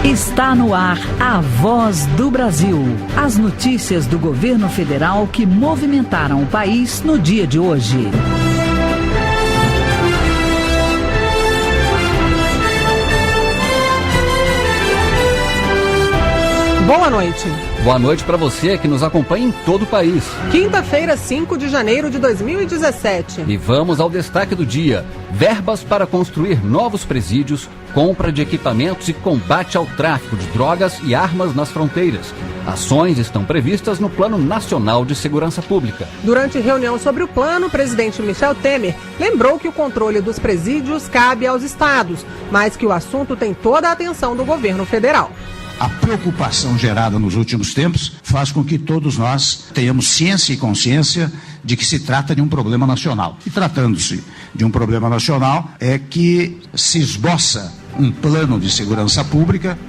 Está no ar a Voz do Brasil. As notícias do governo federal que movimentaram o país no dia de hoje. Boa noite. Boa noite para você que nos acompanha em todo o país. Quinta-feira, 5 de janeiro de 2017. E vamos ao destaque do dia. Verbas para construir novos presídios, compra de equipamentos e combate ao tráfico de drogas e armas nas fronteiras. Ações estão previstas no Plano Nacional de Segurança Pública. Durante reunião sobre o plano, o presidente Michel Temer lembrou que o controle dos presídios cabe aos estados, mas que o assunto tem toda a atenção do governo federal. A preocupação gerada nos últimos tempos faz com que todos nós tenhamos ciência e consciência de que se trata de um problema nacional. E tratando-se de um problema nacional, é que se esboça um plano de segurança pública.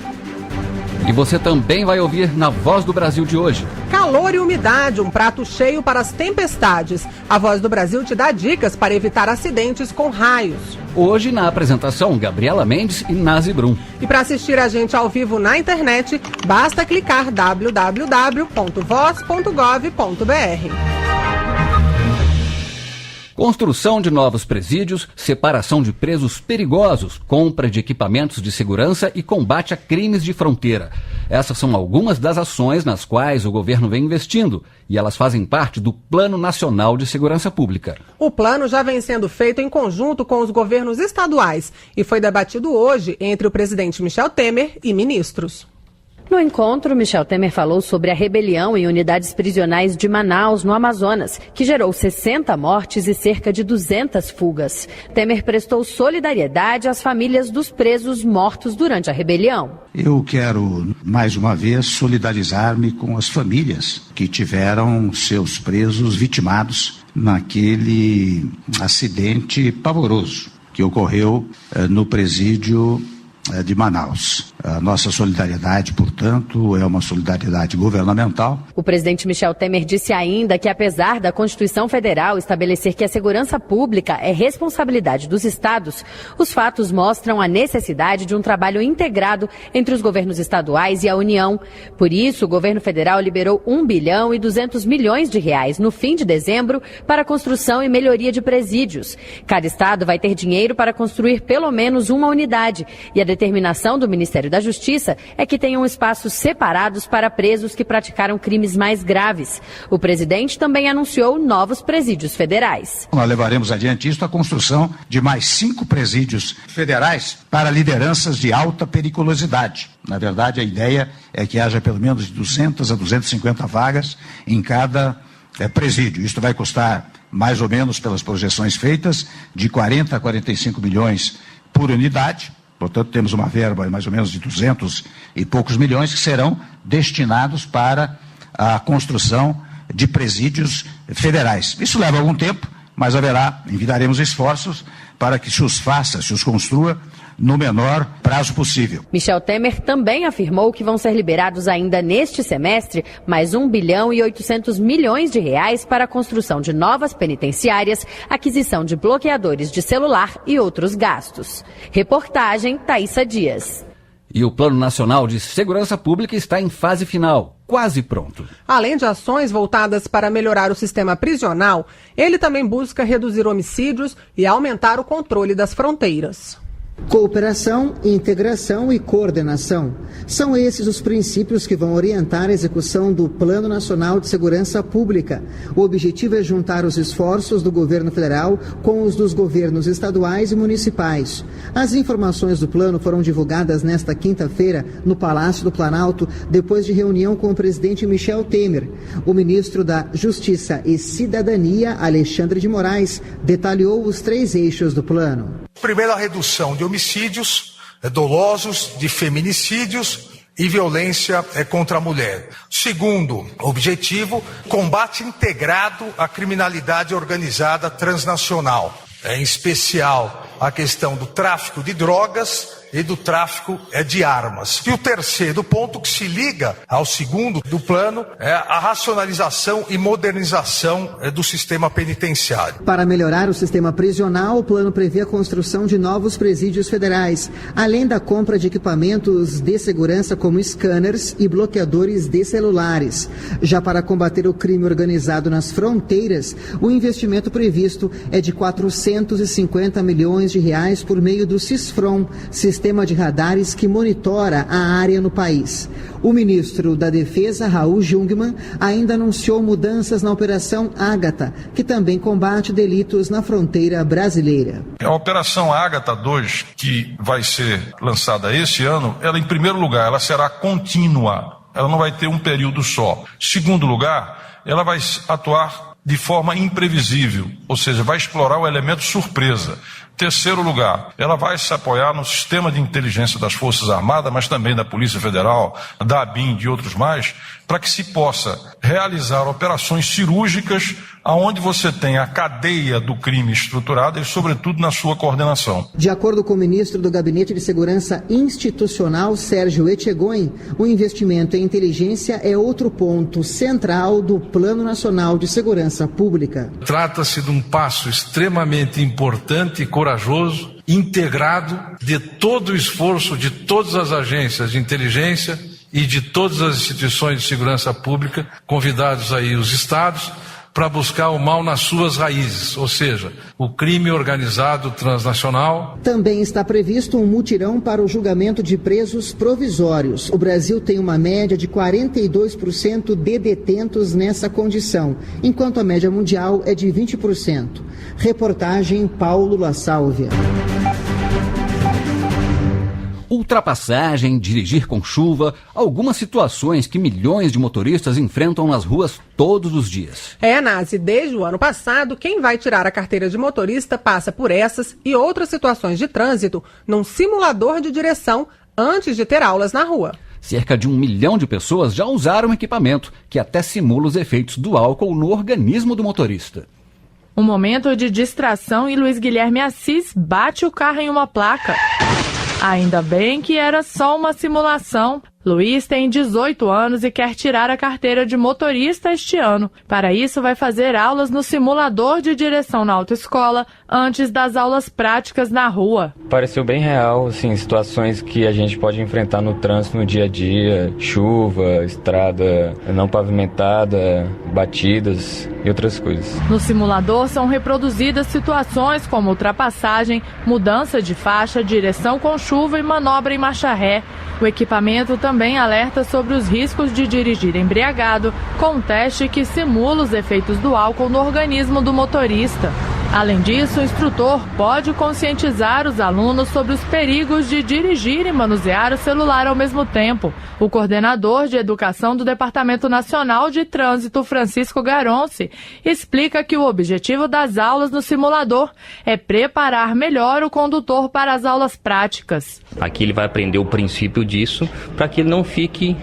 E você também vai ouvir na Voz do Brasil de hoje. Calor e umidade, um prato cheio para as tempestades. A Voz do Brasil te dá dicas para evitar acidentes com raios. Hoje, na apresentação, Gabriela Mendes e Nazi Brum. E para assistir a gente ao vivo na internet, basta clicar www.voz.gov.br. Construção de novos presídios, separação de presos perigosos, compra de equipamentos de segurança e combate a crimes de fronteira. Essas são algumas das ações nas quais o governo vem investindo e elas fazem parte do Plano Nacional de Segurança Pública. O plano já vem sendo feito em conjunto com os governos estaduais e foi debatido hoje entre o presidente Michel Temer e ministros. No encontro, Michel Temer falou sobre a rebelião em unidades prisionais de Manaus, no Amazonas, que gerou 60 mortes e cerca de 200 fugas. Temer prestou solidariedade às famílias dos presos mortos durante a rebelião. Eu quero, mais uma vez, solidarizar-me com as famílias que tiveram seus presos vitimados naquele acidente pavoroso que ocorreu no presídio de Manaus. A nossa solidariedade, portanto, é uma solidariedade governamental. O presidente Michel Temer disse ainda que, apesar da Constituição Federal estabelecer que a segurança pública é responsabilidade dos estados, os fatos mostram a necessidade de um trabalho integrado entre os governos estaduais e a União. Por isso, o governo federal liberou R$ 1 bilhão e 200 milhões de reais no fim de dezembro para a construção e melhoria de presídios. Cada estado vai ter dinheiro para construir pelo menos uma unidade e a determinação do Ministério da Justiça é que tenham espaços separados para presos que praticaram crimes mais graves. O presidente também anunciou novos presídios federais. Nós levaremos adiante isso, a construção de mais 5 presídios federais para lideranças de alta periculosidade. Na verdade, a ideia é que haja pelo menos de 200 a 250 vagas em cada presídio. Isso vai custar, mais ou menos pelas projeções feitas, de 40 a 45 milhões por unidade. Portanto, temos uma verba mais ou menos de 200 e poucos milhões que serão destinados para a construção de presídios federais. Isso leva algum tempo, mas envidaremos esforços para que se os construa no menor prazo possível. Michel Temer também afirmou que vão ser liberados ainda neste semestre mais 1 bilhão e 800 milhões de reais para a construção de novas penitenciárias, aquisição de bloqueadores de celular e outros gastos. Reportagem Thaísa Dias. E o Plano Nacional de Segurança Pública está em fase final, quase pronto. Além de ações voltadas para melhorar o sistema prisional, ele também busca reduzir homicídios e aumentar o controle das fronteiras. Cooperação, integração e coordenação. São esses os princípios que vão orientar a execução do Plano Nacional de Segurança Pública. O objetivo é juntar os esforços do governo federal com os dos governos estaduais e municipais. As informações do plano foram divulgadas nesta quinta-feira no Palácio do Planalto, depois de reunião com o presidente Michel Temer. O ministro da Justiça e Cidadania, Alexandre de Moraes, detalhou os 3 eixos do plano. Primeiro, a redução de homicídios dolosos, de feminicídios e violência contra a mulher. Segundo objetivo, combate integrado à criminalidade organizada transnacional, em especial a questão do tráfico de drogas e do tráfico de armas. E o terceiro ponto, que se liga ao segundo do plano, é a racionalização e modernização do sistema penitenciário. Para melhorar o sistema prisional, o plano prevê a construção de novos presídios federais, além da compra de equipamentos de segurança como scanners e bloqueadores de celulares. Já para combater o crime organizado nas fronteiras, o investimento previsto é de 450 milhões de reais por meio do CISFRON, sistema de radares que monitora a área no país. O ministro da Defesa, Raul Jungmann, ainda anunciou mudanças na Operação Ágata, que também combate delitos na fronteira brasileira. A Operação Ágata 2, que vai ser lançada esse ano, ela, em primeiro lugar, ela será contínua. Ela não vai ter um período só. Segundo lugar, ela vai atuar de forma imprevisível, ou seja, vai explorar o elemento surpresa. Terceiro lugar, ela vai se apoiar no sistema de inteligência das Forças Armadas, mas também da Polícia Federal, da ABIN, de outros mais, para que se possa realizar operações cirúrgicas aonde você tem a cadeia do crime estruturada e, sobretudo, na sua coordenação. De acordo com o ministro do Gabinete de Segurança Institucional, Sérgio Etchegóin, o investimento em inteligência é outro ponto central do Plano Nacional de Segurança Pública. Trata-se de um passo extremamente importante e corajoso, integrado de todo o esforço de todas as agências de inteligência e de todas as instituições de segurança pública, convidados aí os estados, para buscar o mal nas suas raízes, ou seja, o crime organizado transnacional. Também está previsto um mutirão para o julgamento de presos provisórios. O Brasil tem uma média de 42% de detentos nessa condição, enquanto a média mundial é de 20%. Reportagem Paulo La Sálvia. Ultrapassagem, dirigir com chuva, algumas situações que milhões de motoristas enfrentam nas ruas todos os dias. Nazi, desde o ano passado, quem vai tirar a carteira de motorista passa por essas e outras situações de trânsito num simulador de direção antes de ter aulas na rua. Cerca de 1 milhão de pessoas já usaram equipamento que até simula os efeitos do álcool no organismo do motorista. Um momento de distração e Luiz Guilherme Assis bate o carro em uma placa. Ainda bem que era só uma simulação. Luiz tem 18 anos e quer tirar a carteira de motorista este ano. Para isso, vai fazer aulas no simulador de direção na autoescola antes das aulas práticas na rua. Pareceu bem real, assim, situações que a gente pode enfrentar no trânsito no dia a dia, chuva, estrada não pavimentada, batidas e outras coisas. No simulador são reproduzidas situações como ultrapassagem, mudança de faixa, direção com chuva e manobra em marcha ré. O equipamento também alerta sobre os riscos de dirigir embriagado, com um teste que simula os efeitos do álcool no organismo do motorista. Além disso, o instrutor pode conscientizar os alunos sobre os perigos de dirigir e manusear o celular ao mesmo tempo. O coordenador de educação do Departamento Nacional de Trânsito, Francisco Garonci, explica que o objetivo das aulas no simulador é preparar melhor o condutor para as aulas práticas. Aqui ele vai aprender o princípio disso para que ele não fique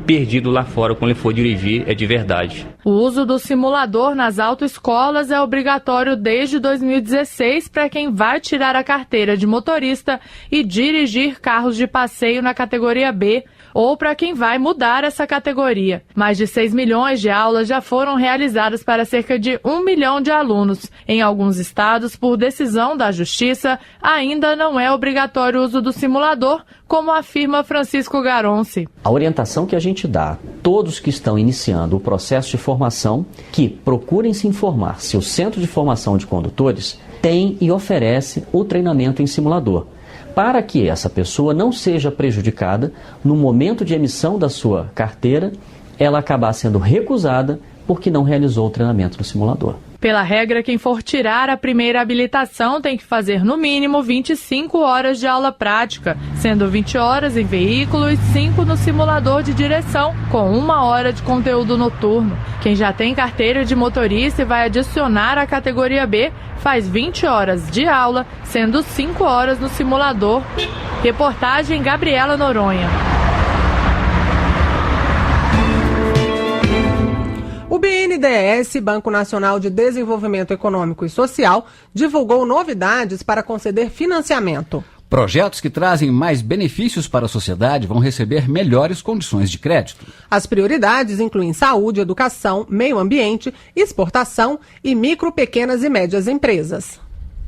perdido lá fora quando ele for dirigir, é de verdade. O uso do simulador nas autoescolas é obrigatório desde 2016 para quem vai tirar a carteira de motorista e dirigir carros de passeio na categoria B, ou para quem vai mudar essa categoria. Mais de 6 milhões de aulas já foram realizadas para cerca de 1 milhão de alunos. Em alguns estados, por decisão da Justiça, ainda não é obrigatório o uso do simulador, como afirma Francisco Garonci. A orientação que a gente dá a todos que estão iniciando o processo de formação, que procurem se informar se o Centro de Formação de Condutores tem e oferece o treinamento em simulador, para que essa pessoa não seja prejudicada no momento de emissão da sua carteira, ela acabar sendo recusada porque não realizou o treinamento no simulador. Pela regra, quem for tirar a primeira habilitação tem que fazer no mínimo 25 horas de aula prática, sendo 20 horas em veículo e 5 no simulador de direção, com 1 hora de conteúdo noturno. Quem já tem carteira de motorista e vai adicionar a categoria B, faz 20 horas de aula, sendo 5 horas no simulador. Reportagem Gabriela Noronha. O BNDES, Banco Nacional de Desenvolvimento Econômico e Social, divulgou novidades para conceder financiamento. Projetos que trazem mais benefícios para a sociedade vão receber melhores condições de crédito. As prioridades incluem saúde, educação, meio ambiente, exportação e micro, pequenas e médias empresas.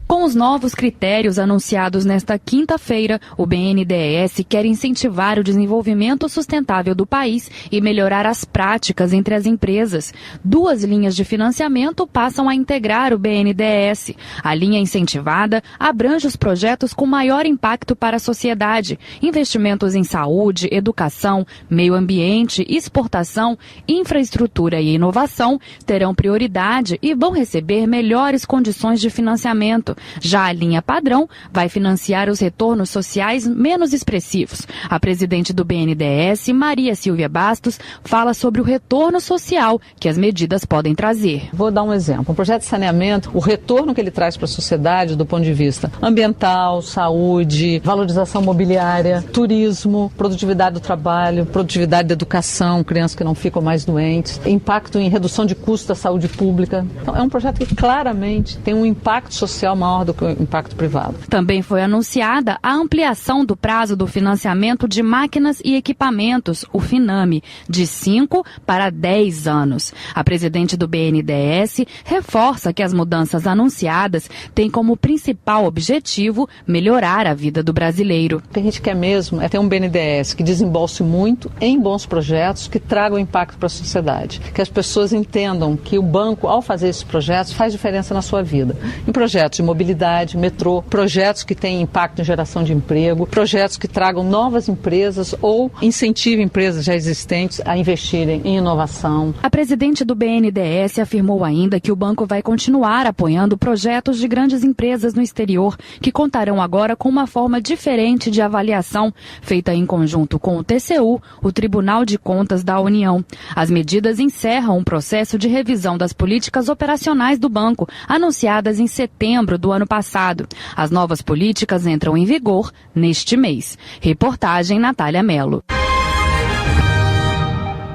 Com os novos critérios anunciados nesta quinta-feira, o BNDES quer incentivar o desenvolvimento sustentável do país e melhorar as práticas entre as empresas. 2 linhas de financiamento passam a integrar o BNDES. A linha incentivada abrange os projetos com maior impacto para a sociedade. Investimentos em saúde, educação, meio ambiente, exportação, infraestrutura e inovação terão prioridade e vão receber melhores condições de financiamento. Já a linha padrão vai financiar os retornos sociais menos expressivos. A presidente do BNDES, Maria Silvia Bastos, fala sobre o retorno social que as medidas podem trazer. Vou dar um exemplo. Um projeto de saneamento, o retorno que ele traz para a sociedade do ponto de vista ambiental, saúde, valorização mobiliária, turismo, produtividade do trabalho, produtividade da educação, crianças que não ficam mais doentes, impacto em redução de custos da saúde pública. Então, é um projeto que claramente tem um impacto social maior do que o impacto privado. Também foi anunciada a ampliação do prazo do financiamento de máquinas e equipamentos, o FINAME, de 5 para 10 anos. A presidente do BNDES reforça que as mudanças anunciadas têm como principal objetivo melhorar a vida do brasileiro. O que a gente quer mesmo é ter um BNDES que desembolse muito em bons projetos que tragam impacto para a sociedade. Que as pessoas entendam que o banco, ao fazer esses projetos, faz diferença na sua vida. Em projetos de mobilidade, metrô, projetos que têm impacto em geração de emprego, projetos que tragam novas empresas ou incentivem empresas já existentes a investirem em inovação. A presidente do BNDES afirmou ainda que o banco vai continuar apoiando projetos de grandes empresas no exterior, que contarão agora com uma forma diferente de avaliação, feita em conjunto com o TCU, o Tribunal de Contas da União. As medidas encerram um processo de revisão das políticas operacionais do banco, anunciadas em setembro do ano passado. As novas políticas entram em vigor neste mês. Reportagem Natália Mello.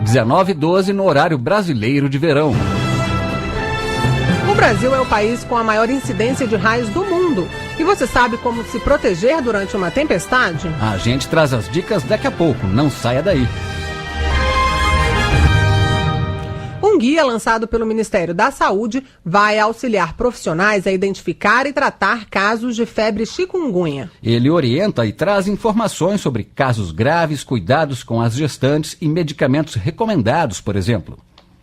19h12 no horário brasileiro de verão. O Brasil é o país com a maior incidência de raios do mundo. E você sabe como se proteger durante uma tempestade? A gente traz as dicas daqui a pouco. Não saia daí. Um guia lançado pelo Ministério da Saúde vai auxiliar profissionais a identificar e tratar casos de febre chikungunya. Ele orienta e traz informações sobre casos graves, cuidados com as gestantes e medicamentos recomendados, por exemplo.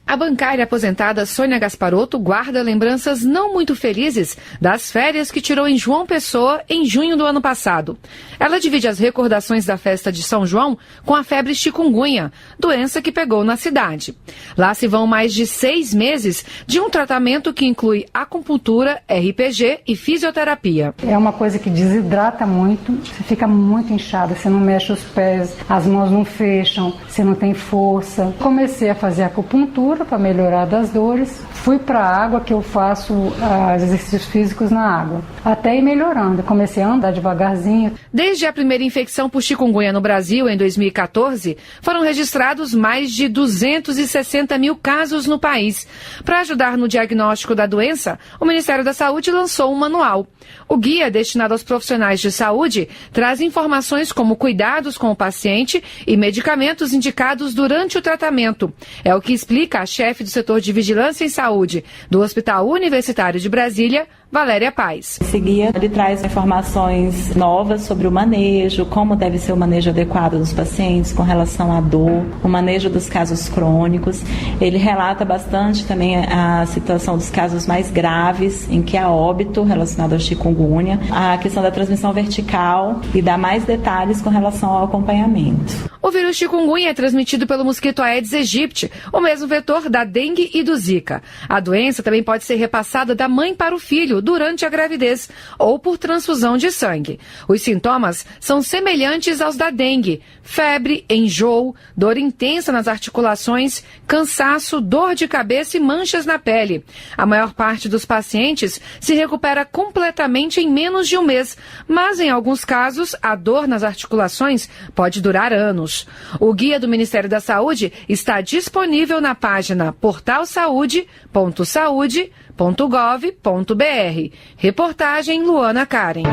A bancária aposentada Sônia Gasparotto guarda lembranças não muito felizes das férias que tirou em João Pessoa em junho do ano passado. Ela divide as recordações da festa de São João com a febre chikungunya, doença que pegou na cidade. Lá se vão mais de 6 meses de um tratamento que inclui acupuntura, RPG e fisioterapia. É uma coisa que desidrata muito, você fica muito inchada, você não mexe os pés, as mãos não fecham, você não tem força. Comecei a fazer acupuntura para melhorar das dores. Fui para a água, que eu faço exercícios físicos na água, até ir melhorando. Comecei a andar devagarzinho. Desde a primeira infecção por chikungunya no Brasil, em 2014, foram registrados mais de 260 mil casos no país. Para ajudar no diagnóstico da doença, o Ministério da Saúde lançou um manual. O guia, destinado aos profissionais de saúde, traz informações como cuidados com o paciente e medicamentos indicados durante o tratamento. É o que explica a chefe do setor de vigilância em saúde do Hospital Universitário de Brasília, Valéria Paz. Esse guia ele traz informações novas sobre o manejo, como deve ser o manejo adequado dos pacientes com relação à dor, o manejo dos casos crônicos. Ele relata bastante também a situação dos casos mais graves, em que há óbito relacionado ao chikungunya, a questão da transmissão vertical e dá mais detalhes com relação ao acompanhamento. O vírus chikungunya é transmitido pelo mosquito Aedes aegypti, o mesmo vetor da dengue e do zika. A doença também pode ser repassada da mãe para o filho durante a gravidez ou por transfusão de sangue. Os sintomas são semelhantes aos da dengue: febre, enjoo, dor intensa nas articulações, cansaço, dor de cabeça e manchas na pele. A maior parte dos pacientes se recupera completamente em menos de um mês, mas em alguns casos a dor nas articulações pode durar anos. O guia do Ministério da Saúde está disponível na página portalsaude.saude.gov.br. Reportagem Luana Karen.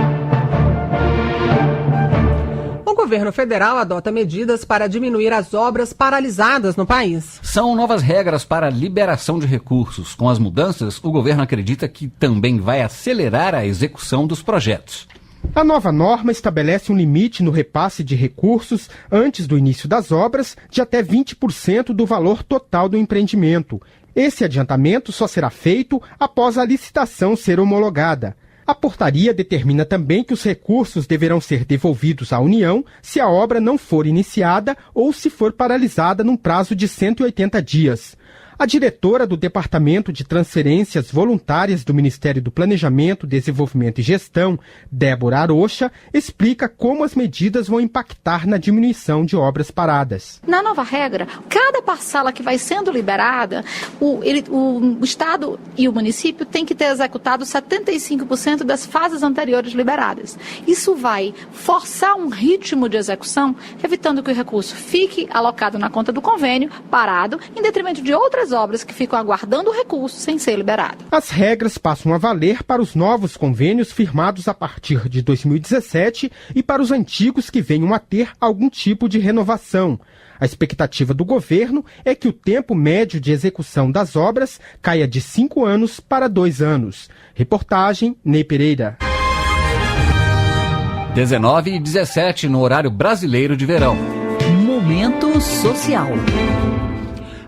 o governo federal adota medidas para diminuir as obras paralisadas no país. São novas regras para a liberação de recursos. Com as mudanças, o governo acredita que também vai acelerar a execução dos projetos. A nova norma estabelece um limite no repasse de recursos antes do início das obras de até 20% do valor total do empreendimento. Esse adiantamento só será feito após a licitação ser homologada. A portaria determina também que os recursos deverão ser devolvidos à União se a obra não for iniciada ou se for paralisada num prazo de 180 dias. A diretora do Departamento de Transferências Voluntárias do Ministério do Planejamento, Desenvolvimento e Gestão, Débora Arocha, explica como as medidas vão impactar na diminuição de obras paradas. Na nova regra, cada parcela que vai sendo liberada, o Estado e o município têm que ter executado 75% das fases anteriores liberadas. Isso vai forçar um ritmo de execução, evitando que o recurso fique alocado na conta do convênio, parado, em detrimento de outras obras que ficam aguardando o recurso sem ser liberado. As regras passam a valer para os novos convênios firmados a partir de 2017 e para os antigos que venham a ter algum tipo de renovação. A expectativa do governo é que o tempo médio de execução das obras caia de 5 anos para 2 anos. Reportagem, Ney Pereira. 19h17 no horário brasileiro de verão. Momento Social.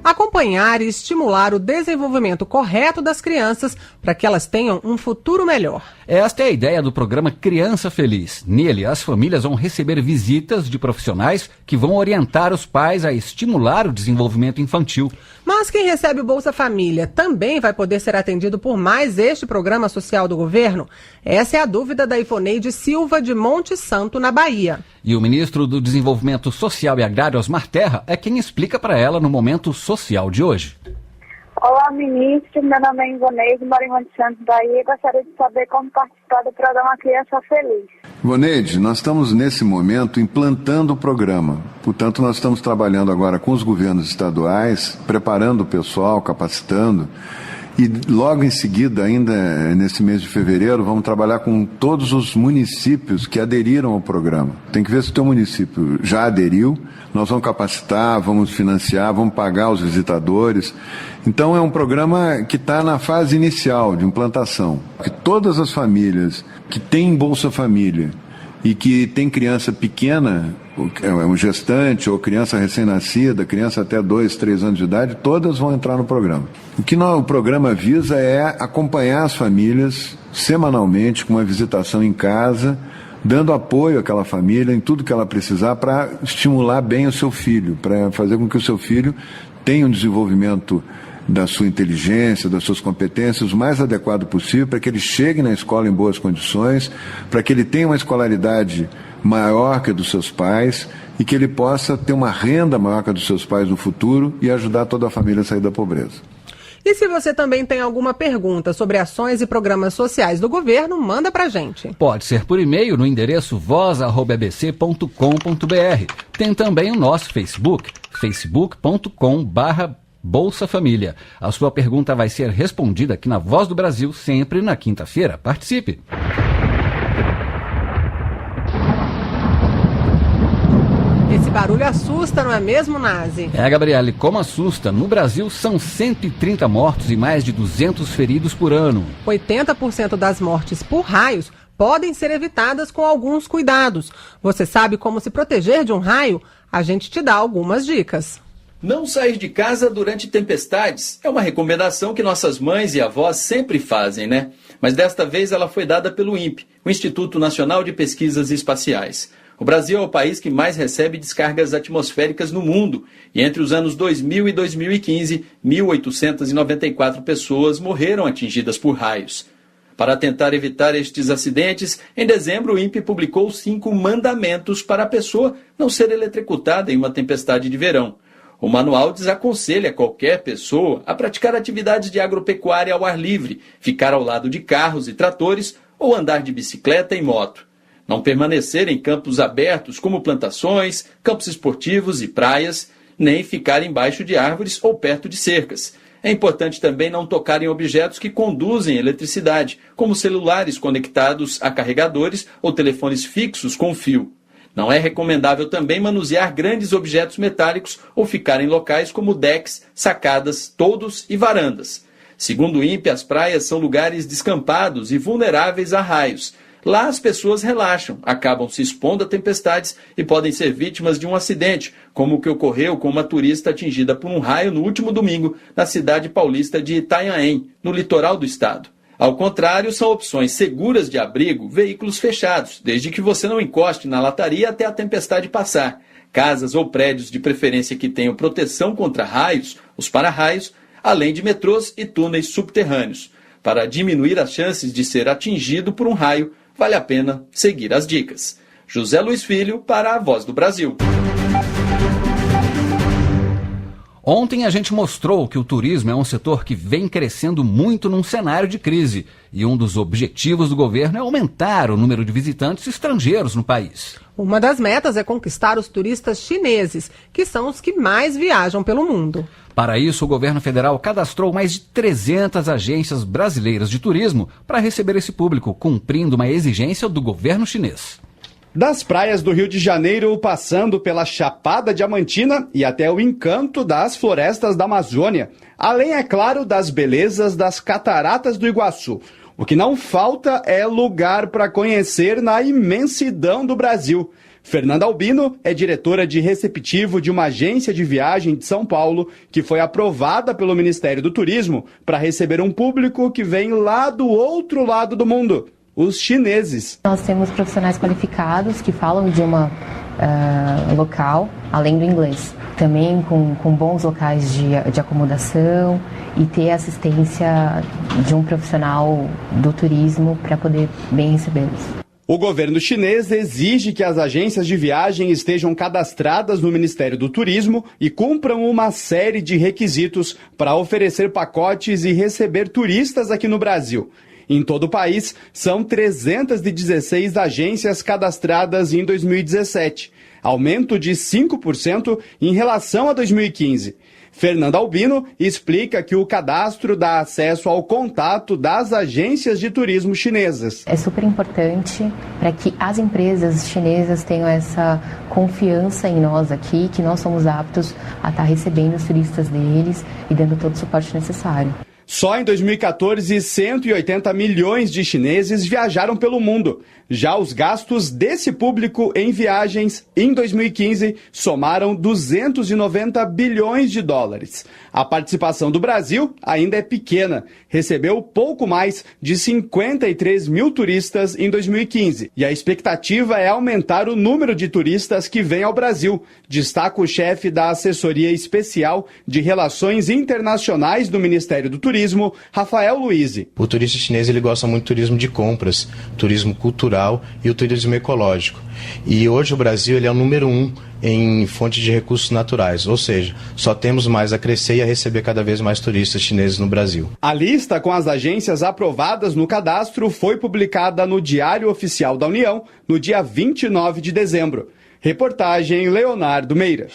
Acompanhar e estimular o desenvolvimento correto das crianças para que elas tenham um futuro melhor. Esta é a ideia do programa Criança Feliz. Nele, as famílias vão receber visitas de profissionais que vão orientar os pais a estimular o desenvolvimento infantil. Mas quem recebe o Bolsa Família também vai poder ser atendido por mais este programa social do governo? Essa é a dúvida da Ivoneide Silva de Monte Santo, na Bahia. E o ministro do Desenvolvimento Social e Agrário, Osmar Terra, é quem explica para ela no Momento Social de hoje. Olá, ministro. Meu nome é Ivoneide, moro em Monte Santo, Bahia. Gostaria de saber como participar do programa Criança Feliz. Ivoneide, nós estamos nesse momento implantando o programa. Portanto, nós estamos trabalhando agora com os governos estaduais, preparando o pessoal, capacitando. E logo em seguida, ainda nesse mês de fevereiro, vamos trabalhar com todos os municípios que aderiram ao programa. Tem que ver se o teu município já aderiu. Nós vamos capacitar, vamos financiar, vamos pagar os visitadores. Então é um programa que está na fase inicial de implantação. Que todas as famílias que têm Bolsa Família e que tem criança pequena, um gestante ou criança recém-nascida, criança até 2, 3 anos de idade, todas vão entrar no programa. O que o programa visa é acompanhar as famílias semanalmente com uma visitação em casa, dando apoio àquela família em tudo que ela precisar para estimular bem o seu filho, para fazer com que o seu filho tenha um desenvolvimento da sua inteligência, das suas competências o mais adequado possível, para que ele chegue na escola em boas condições, para que ele tenha uma escolaridade maior que a dos seus pais e que ele possa ter uma renda maior que a dos seus pais no futuro e ajudar toda a família a sair da pobreza. E se você também tem alguma pergunta sobre ações e programas sociais do governo, manda pra gente. Pode ser por e-mail no endereço voz@abc.com.br. Tem também o nosso Facebook, facebook.com/Bolsa Família. A sua pergunta vai ser respondida aqui na Voz do Brasil, sempre na quinta-feira. Participe! Esse barulho assusta, não é mesmo, Nazi? É, Gabriele, como assusta? No Brasil são 130 mortos e mais de 200 feridos por ano. 80% das mortes por raios podem ser evitadas com alguns cuidados. Você sabe como se proteger de um raio? A gente te dá algumas dicas. Não sair de casa durante tempestades é uma recomendação que nossas mães e avós sempre fazem, né? Mas desta vez ela foi dada pelo INPE, o Instituto Nacional de Pesquisas Espaciais. O Brasil é o país que mais recebe descargas atmosféricas no mundo e entre os anos 2000 e 2015, 1.894 pessoas morreram atingidas por raios. Para tentar evitar estes acidentes, em dezembro o INPE publicou 5 mandamentos para a pessoa não ser eletrocutada em uma tempestade de verão. O manual desaconselha qualquer pessoa a praticar atividades de agropecuária ao ar livre, ficar ao lado de carros e tratores ou andar de bicicleta e moto. Não permanecer em campos abertos como plantações, campos esportivos e praias, nem ficar embaixo de árvores ou perto de cercas. É importante também não tocar em objetos que conduzem eletricidade, como celulares conectados a carregadores ou telefones fixos com fio. Não é recomendável também manusear grandes objetos metálicos ou ficar em locais como decks, sacadas, toldos e varandas. Segundo o INPE, as praias são lugares descampados e vulneráveis a raios. Lá as pessoas relaxam, acabam se expondo a tempestades e podem ser vítimas de um acidente, como o que ocorreu com uma turista atingida por um raio no último domingo na cidade paulista de Itanhaém, no litoral do estado. Ao contrário, são opções seguras de abrigo veículos fechados, desde que você não encoste na lataria até a tempestade passar. Casas ou prédios de preferência que tenham proteção contra raios, os para-raios, além de metrôs e túneis subterrâneos. Para diminuir as chances de ser atingido por um raio, vale a pena seguir as dicas. José Luiz Filho para a Voz do Brasil. Ontem a gente mostrou que o turismo é um setor que vem crescendo muito num cenário de crise. E um dos objetivos do governo é aumentar o número de visitantes estrangeiros no país. Uma das metas é conquistar os turistas chineses, que são os que mais viajam pelo mundo. Para isso, o governo federal cadastrou mais de 300 agências brasileiras de turismo para receber esse público, cumprindo uma exigência do governo chinês. Das praias do Rio de Janeiro, passando pela Chapada Diamantina e até o encanto das florestas da Amazônia, além, é claro, das belezas das cataratas do Iguaçu. O que não falta é lugar para conhecer na imensidão do Brasil. Fernanda Albino é diretora de receptivo de uma agência de viagem de São Paulo que foi aprovada pelo Ministério do Turismo para receber um público que vem lá do outro lado do mundo. Os chineses. Nós temos profissionais qualificados que falam o idioma local, além do inglês. Também com bons locais de acomodação e ter assistência de um profissional do turismo para poder bem recebê-los. O governo chinês exige que as agências de viagem estejam cadastradas no Ministério do Turismo e cumpram uma série de requisitos para oferecer pacotes e receber turistas aqui no Brasil. Em todo o país, são 316 agências cadastradas em 2017, aumento de 5% em relação a 2015. Fernanda Albino explica que o cadastro dá acesso ao contato das agências de turismo chinesas. É super importante para que as empresas chinesas tenham essa confiança em nós aqui, que nós somos aptos a estar recebendo os turistas deles e dando todo o suporte necessário. Só em 2014, 180 milhões de chineses viajaram pelo mundo. Já os gastos desse público em viagens, em 2015, somaram 290 bilhões de dólares. A participação do Brasil ainda é pequena. Recebeu pouco mais de 53 mil turistas em 2015. E a expectativa é aumentar o número de turistas que vêm ao Brasil, destaca o chefe da Assessoria Especial de Relações Internacionais do Ministério do Turismo, Rafael Luizzi. O turista chinês ele gosta muito do turismo de compras, turismo cultural e o turismo ecológico. E hoje o Brasil ele é o número 1 em fonte de recursos naturais, ou seja, só temos mais a crescer e a receber cada vez mais turistas chineses no Brasil. A lista com as agências aprovadas no cadastro foi publicada no Diário Oficial da União no dia 29 de dezembro. Reportagem Leonardo Meira.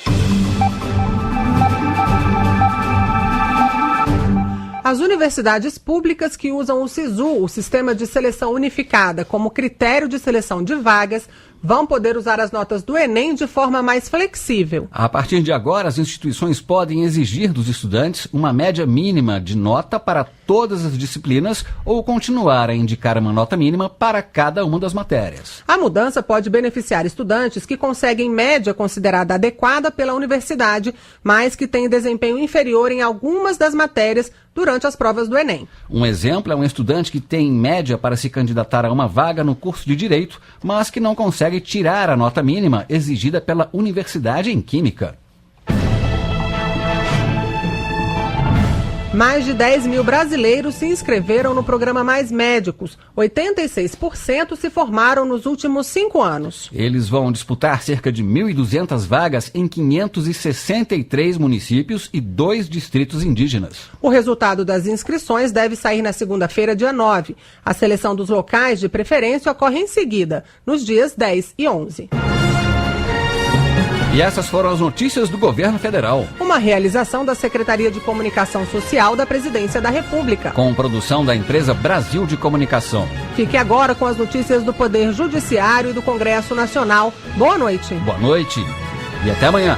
As universidades públicas que usam o SISU, o Sistema de Seleção Unificada, como critério de seleção de vagas, vão poder usar as notas do Enem de forma mais flexível. A partir de agora, as instituições podem exigir dos estudantes uma média mínima de nota para todas as disciplinas ou continuar a indicar uma nota mínima para cada uma das matérias. A mudança pode beneficiar estudantes que conseguem média considerada adequada pela universidade, mas que têm desempenho inferior em algumas das matérias durante as provas do Enem. Um exemplo é um estudante que tem média para se candidatar a uma vaga no curso de Direito, mas que não consegue tirar a nota mínima exigida pela universidade em Química. Mais de 10 mil brasileiros se inscreveram no programa Mais Médicos. 86% se formaram nos últimos 5 anos. Eles vão disputar cerca de 1.200 vagas em 563 municípios e 2 distritos indígenas. O resultado das inscrições deve sair na segunda-feira, dia 9. A seleção dos locais de preferência ocorre em seguida, nos dias 10 e 11. E essas foram as notícias do Governo Federal. Uma realização da Secretaria de Comunicação Social da Presidência da República. Com produção da empresa Brasil de Comunicação. Fique agora com as notícias do Poder Judiciário e do Congresso Nacional. Boa noite. Boa noite e até amanhã.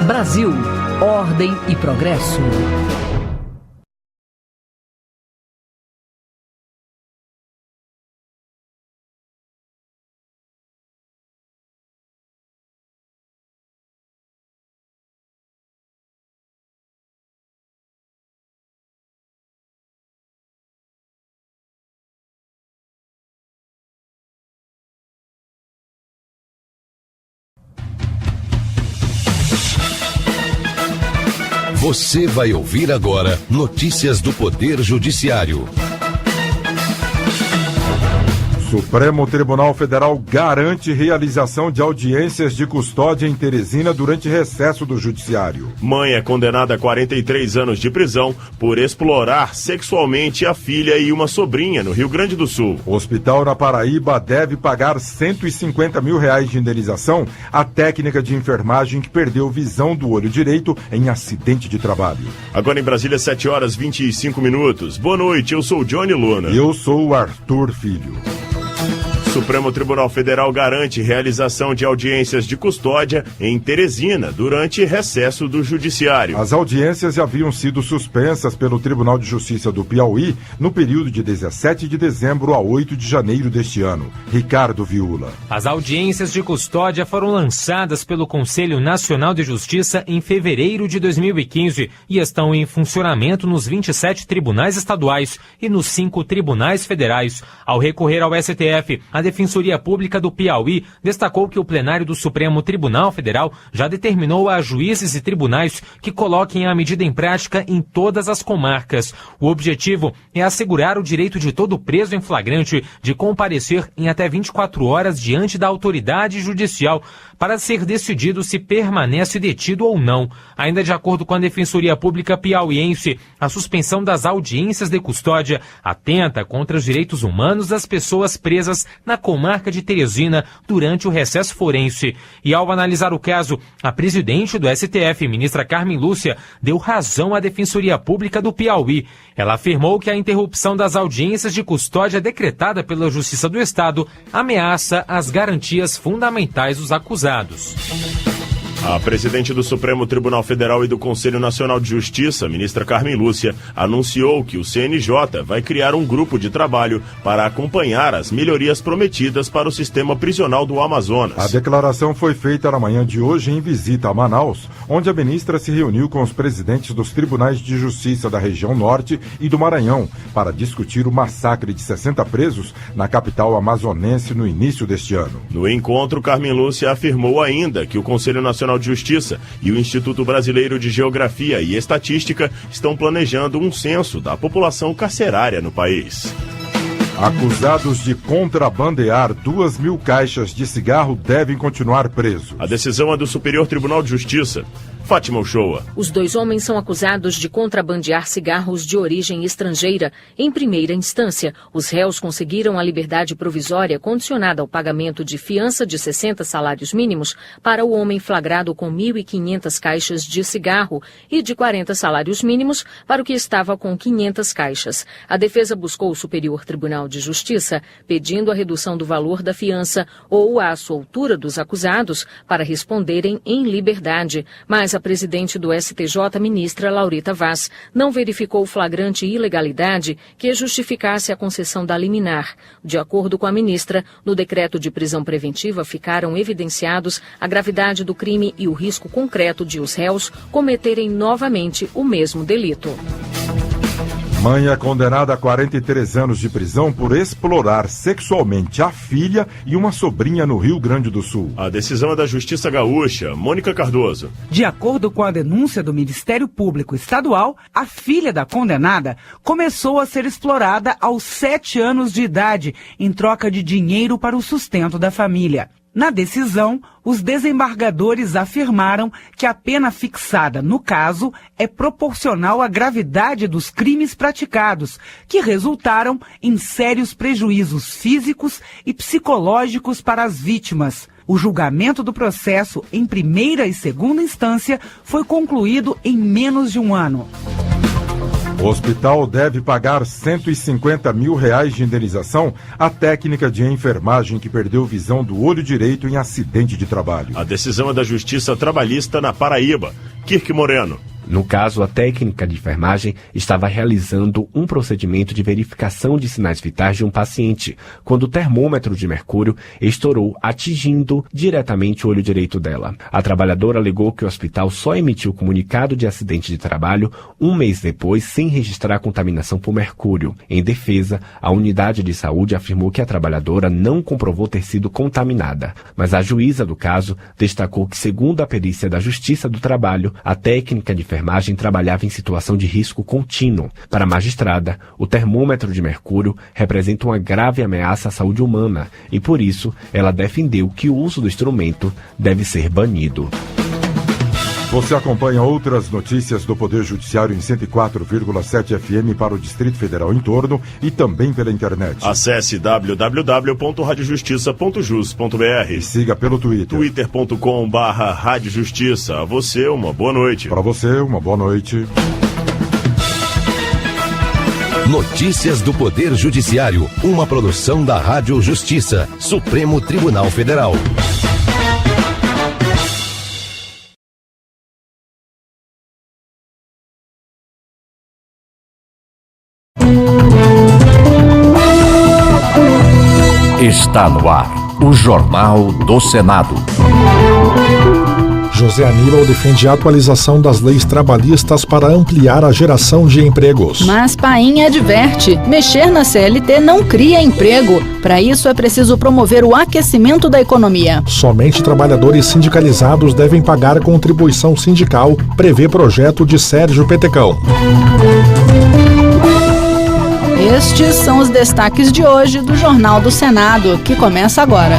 Brasil, ordem e progresso. Você vai ouvir agora notícias do Poder Judiciário. Supremo Tribunal Federal garante realização de audiências de custódia em Teresina durante recesso do Judiciário. Mãe é condenada a 43 anos de prisão por explorar sexualmente a filha e uma sobrinha no Rio Grande do Sul. O hospital na Paraíba deve pagar R$150 mil de indenização à técnica de enfermagem que perdeu visão do olho direito em acidente de trabalho. Agora em Brasília, 7h25. Boa noite, eu sou Johnny Luna. Eu sou o Arthur Filho. Supremo Tribunal Federal garante realização de audiências de custódia em Teresina durante recesso do Judiciário. As audiências haviam sido suspensas pelo Tribunal de Justiça do Piauí no período de 17 de dezembro a 8 de janeiro deste ano. Ricardo Viula. As audiências de custódia foram lançadas pelo Conselho Nacional de Justiça em fevereiro de 2015 e estão em funcionamento nos 27 tribunais estaduais e nos 5 tribunais federais. Ao recorrer ao STF, a Defensoria Pública do Piauí destacou que o plenário do Supremo Tribunal Federal já determinou a juízes e tribunais que coloquem a medida em prática em todas as comarcas. O objetivo é assegurar o direito de todo preso em flagrante de comparecer em até 24 horas diante da autoridade judicial para ser decidido se permanece detido ou não. Ainda de acordo com a Defensoria Pública piauiense, a suspensão das audiências de custódia atenta contra os direitos humanos das pessoas presas na comarca de Teresina durante o recesso forense. E ao analisar o caso, a presidente do STF, ministra Carmen Lúcia, deu razão à Defensoria Pública do Piauí. Ela afirmou que a interrupção das audiências de custódia decretada pela Justiça do Estado ameaça as garantias fundamentais dos acusados. A presidente do Supremo Tribunal Federal e do Conselho Nacional de Justiça, ministra Carmen Lúcia, anunciou que o CNJ vai criar um grupo de trabalho para acompanhar as melhorias prometidas para o sistema prisional do Amazonas. A declaração foi feita na manhã de hoje em visita a Manaus, onde a ministra se reuniu com os presidentes dos tribunais de justiça da região norte e do Maranhão para discutir o massacre de 60 presos na capital amazonense no início deste ano. No encontro, Carmen Lúcia afirmou ainda que o Conselho Nacional de Justiça e o Instituto Brasileiro de Geografia e Estatística estão planejando um censo da população carcerária no país. Acusados de contrabandear 2.000 caixas de cigarro devem continuar presos. A decisão é do Superior Tribunal de Justiça. Fátima Uchoa. Os 2 homens são acusados de contrabandear cigarros de origem estrangeira. Em primeira instância, os réus conseguiram a liberdade provisória condicionada ao pagamento de fiança de 60 salários mínimos para o homem flagrado com 1.500 caixas de cigarro e de 40 salários mínimos para o que estava com 500 caixas. A defesa buscou o Superior Tribunal de Justiça pedindo a redução do valor da fiança ou a soltura dos acusados para responderem em liberdade, mas a presidente do STJ, ministra Laurita Vaz, não verificou flagrante ilegalidade que justificasse a concessão da liminar. De acordo com a ministra, no decreto de prisão preventiva ficaram evidenciados a gravidade do crime e o risco concreto de os réus cometerem novamente o mesmo delito. Mãe é condenada a 43 anos de prisão por explorar sexualmente a filha e uma sobrinha no Rio Grande do Sul. A decisão é da Justiça Gaúcha. Mônica Cardoso. De acordo com a denúncia do Ministério Público Estadual, a filha da condenada começou a ser explorada aos 7 anos de idade, em troca de dinheiro para o sustento da família. Na decisão, os desembargadores afirmaram que a pena fixada no caso é proporcional à gravidade dos crimes praticados, que resultaram em sérios prejuízos físicos e psicológicos para as vítimas. O julgamento do processo em primeira e segunda instância foi concluído em menos de um ano. O hospital deve pagar R$150 mil de indenização à técnica de enfermagem que perdeu visão do olho direito em acidente de trabalho. A decisão é da Justiça Trabalhista na Paraíba. Kirk Moreno. No caso, a técnica de enfermagem estava realizando um procedimento de verificação de sinais vitais de um paciente, quando o termômetro de mercúrio estourou, atingindo diretamente o olho direito dela. A trabalhadora alegou que o hospital só emitiu comunicado de acidente de trabalho um mês depois, sem registrar contaminação por mercúrio. Em defesa, a unidade de saúde afirmou que a trabalhadora não comprovou ter sido contaminada, mas a juíza do caso destacou que, segundo a perícia da Justiça do Trabalho, a técnica de enfermagem trabalhava em situação de risco contínuo. Para a magistrada, o termômetro de mercúrio representa uma grave ameaça à saúde humana e, por isso, ela defendeu que o uso do instrumento deve ser banido. Você acompanha outras notícias do Poder Judiciário em 104,7 FM para o Distrito Federal em torno e também pela internet. Acesse www.radiojustiça.jus.br e siga pelo Twitter. twitter.com/radiojustiça. A você, uma boa noite. Para você, uma boa noite. Notícias do Poder Judiciário, uma produção da Rádio Justiça, Supremo Tribunal Federal. Está no ar, o Jornal do Senado. José Aníbal defende a atualização das leis trabalhistas para ampliar a geração de empregos. Mas Paim adverte, mexer na CLT não cria emprego. Para isso é preciso promover o aquecimento da economia. Somente trabalhadores sindicalizados devem pagar contribuição sindical, prevê projeto de Sérgio Petecão. Estes são os destaques de hoje do Jornal do Senado, que começa agora.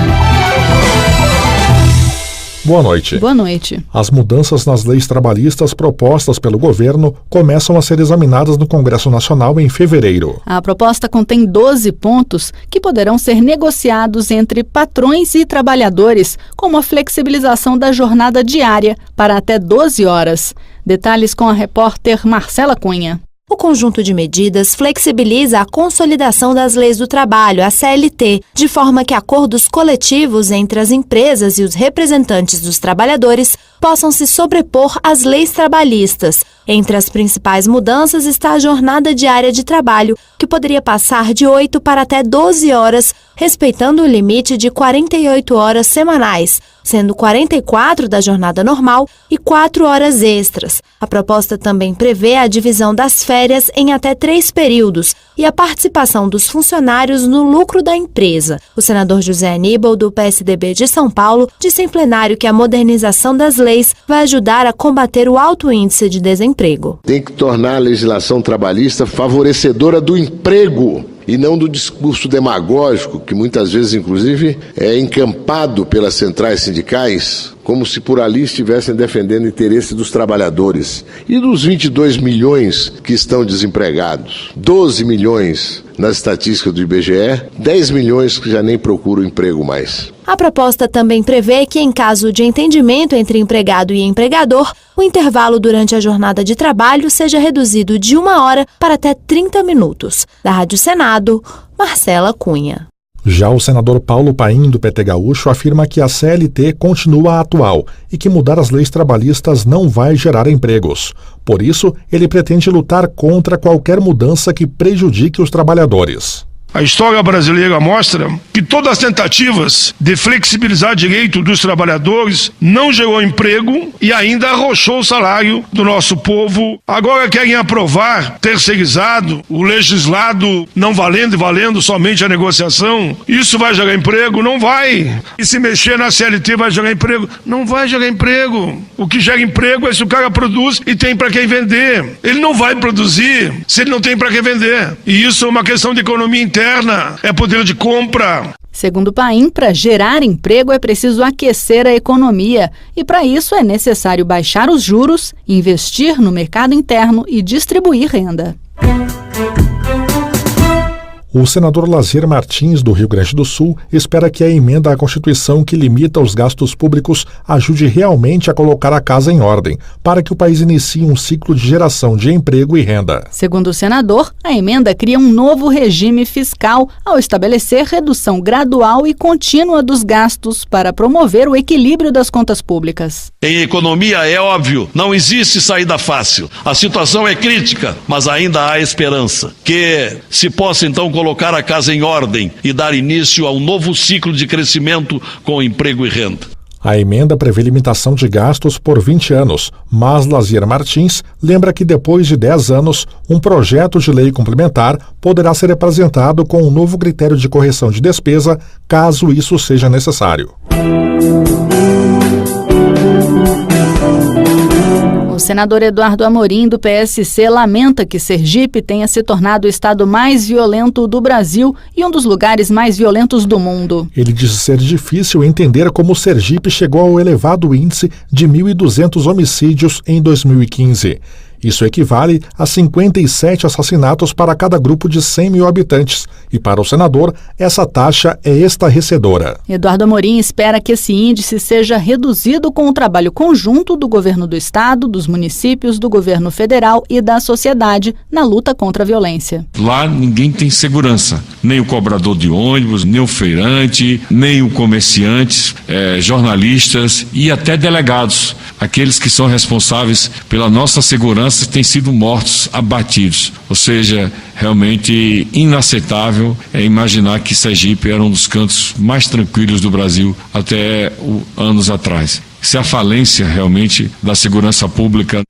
Boa noite. Boa noite. As mudanças nas leis trabalhistas propostas pelo governo começam a ser examinadas no Congresso Nacional em fevereiro. A proposta contém 12 pontos que poderão ser negociados entre patrões e trabalhadores, como a flexibilização da jornada diária para até 12 horas. Detalhes com a repórter Marcela Cunha. O conjunto de medidas flexibiliza a consolidação das leis do trabalho, a CLT, de forma que acordos coletivos entre as empresas e os representantes dos trabalhadores possam se sobrepor às leis trabalhistas. Entre as principais mudanças está a jornada diária de trabalho, que poderia passar de 8 para até 12 horas, respeitando o limite de 48 horas semanais, sendo 44 da jornada normal e 4 horas extras. A proposta também prevê a divisão das férias em até 3 períodos e a participação dos funcionários no lucro da empresa. O senador José Aníbal, do PSDB de São Paulo, disse em plenário que a modernização das leis vai ajudar a combater o alto índice de desemprego. Tem que tornar a legislação trabalhista favorecedora do emprego e não do discurso demagógico que muitas vezes, inclusive, é encampado pelas centrais sindicais, como se por ali estivessem defendendo o interesse dos trabalhadores. E dos 22 milhões que estão desempregados, 12 milhões nas estatísticas do IBGE, 10 milhões que já nem procuram emprego mais. A proposta também prevê que, em caso de entendimento entre empregado e empregador, o intervalo durante a jornada de trabalho seja reduzido de 1 hora para até 30 minutos. Da Rádio Senado, Marcela Cunha. Já o senador Paulo Paim, do PT Gaúcho, afirma que a CLT continua atual e que mudar as leis trabalhistas não vai gerar empregos. Por isso, ele pretende lutar contra qualquer mudança que prejudique os trabalhadores. A história brasileira mostra que todas as tentativas de flexibilizar direito dos trabalhadores não gerou emprego e ainda arrochou o salário do nosso povo. Agora querem aprovar terceirizado, o legislado não valendo e valendo somente a negociação. Isso vai gerar emprego? Não vai. E se mexer na CLT vai gerar emprego? Não vai gerar emprego. O que gera emprego é se o cara produz e tem para quem vender. Ele não vai produzir se ele não tem para quem vender. E isso é uma questão de economia interna, é poder de compra. Segundo o Paim, para gerar emprego é preciso aquecer a economia e, para isso, é necessário baixar os juros, investir no mercado interno e distribuir renda. O senador Lazier Martins, do Rio Grande do Sul, espera que a emenda à Constituição que limita os gastos públicos ajude realmente a colocar a casa em ordem, para que o país inicie um ciclo de geração de emprego e renda. Segundo o senador, a emenda cria um novo regime fiscal ao estabelecer redução gradual e contínua dos gastos para promover o equilíbrio das contas públicas. Em economia, é óbvio, não existe saída fácil. A situação é crítica, mas ainda há esperança. Que se possa então colocar a casa em ordem e dar início a um novo ciclo de crescimento com emprego e renda. A emenda prevê limitação de gastos por 20 anos, mas Lazier Martins lembra que depois de 10 anos, um projeto de lei complementar poderá ser apresentado com um novo critério de correção de despesa, caso isso seja necessário. O senador Eduardo Amorim, do PSC, lamenta que Sergipe tenha se tornado o estado mais violento do Brasil e um dos lugares mais violentos do mundo. Ele diz ser difícil entender como Sergipe chegou ao elevado índice de 1.200 homicídios em 2015. Isso equivale a 57 assassinatos para cada grupo de 100 mil habitantes. E para o senador, essa taxa é estarrecedora. Eduardo Amorim espera que esse índice seja reduzido com o trabalho conjunto do governo do estado, dos municípios, do governo federal e da sociedade na luta contra a violência. Lá ninguém tem segurança. Nem o cobrador de ônibus, nem o feirante, nem o comerciante, jornalistas e até delegados. Aqueles que são responsáveis pela nossa segurança têm sido mortos, abatidos. Ou seja, realmente inaceitável imaginar que Sergipe era um dos cantos mais tranquilos do Brasil até anos atrás. Isso é a falência realmente da segurança pública.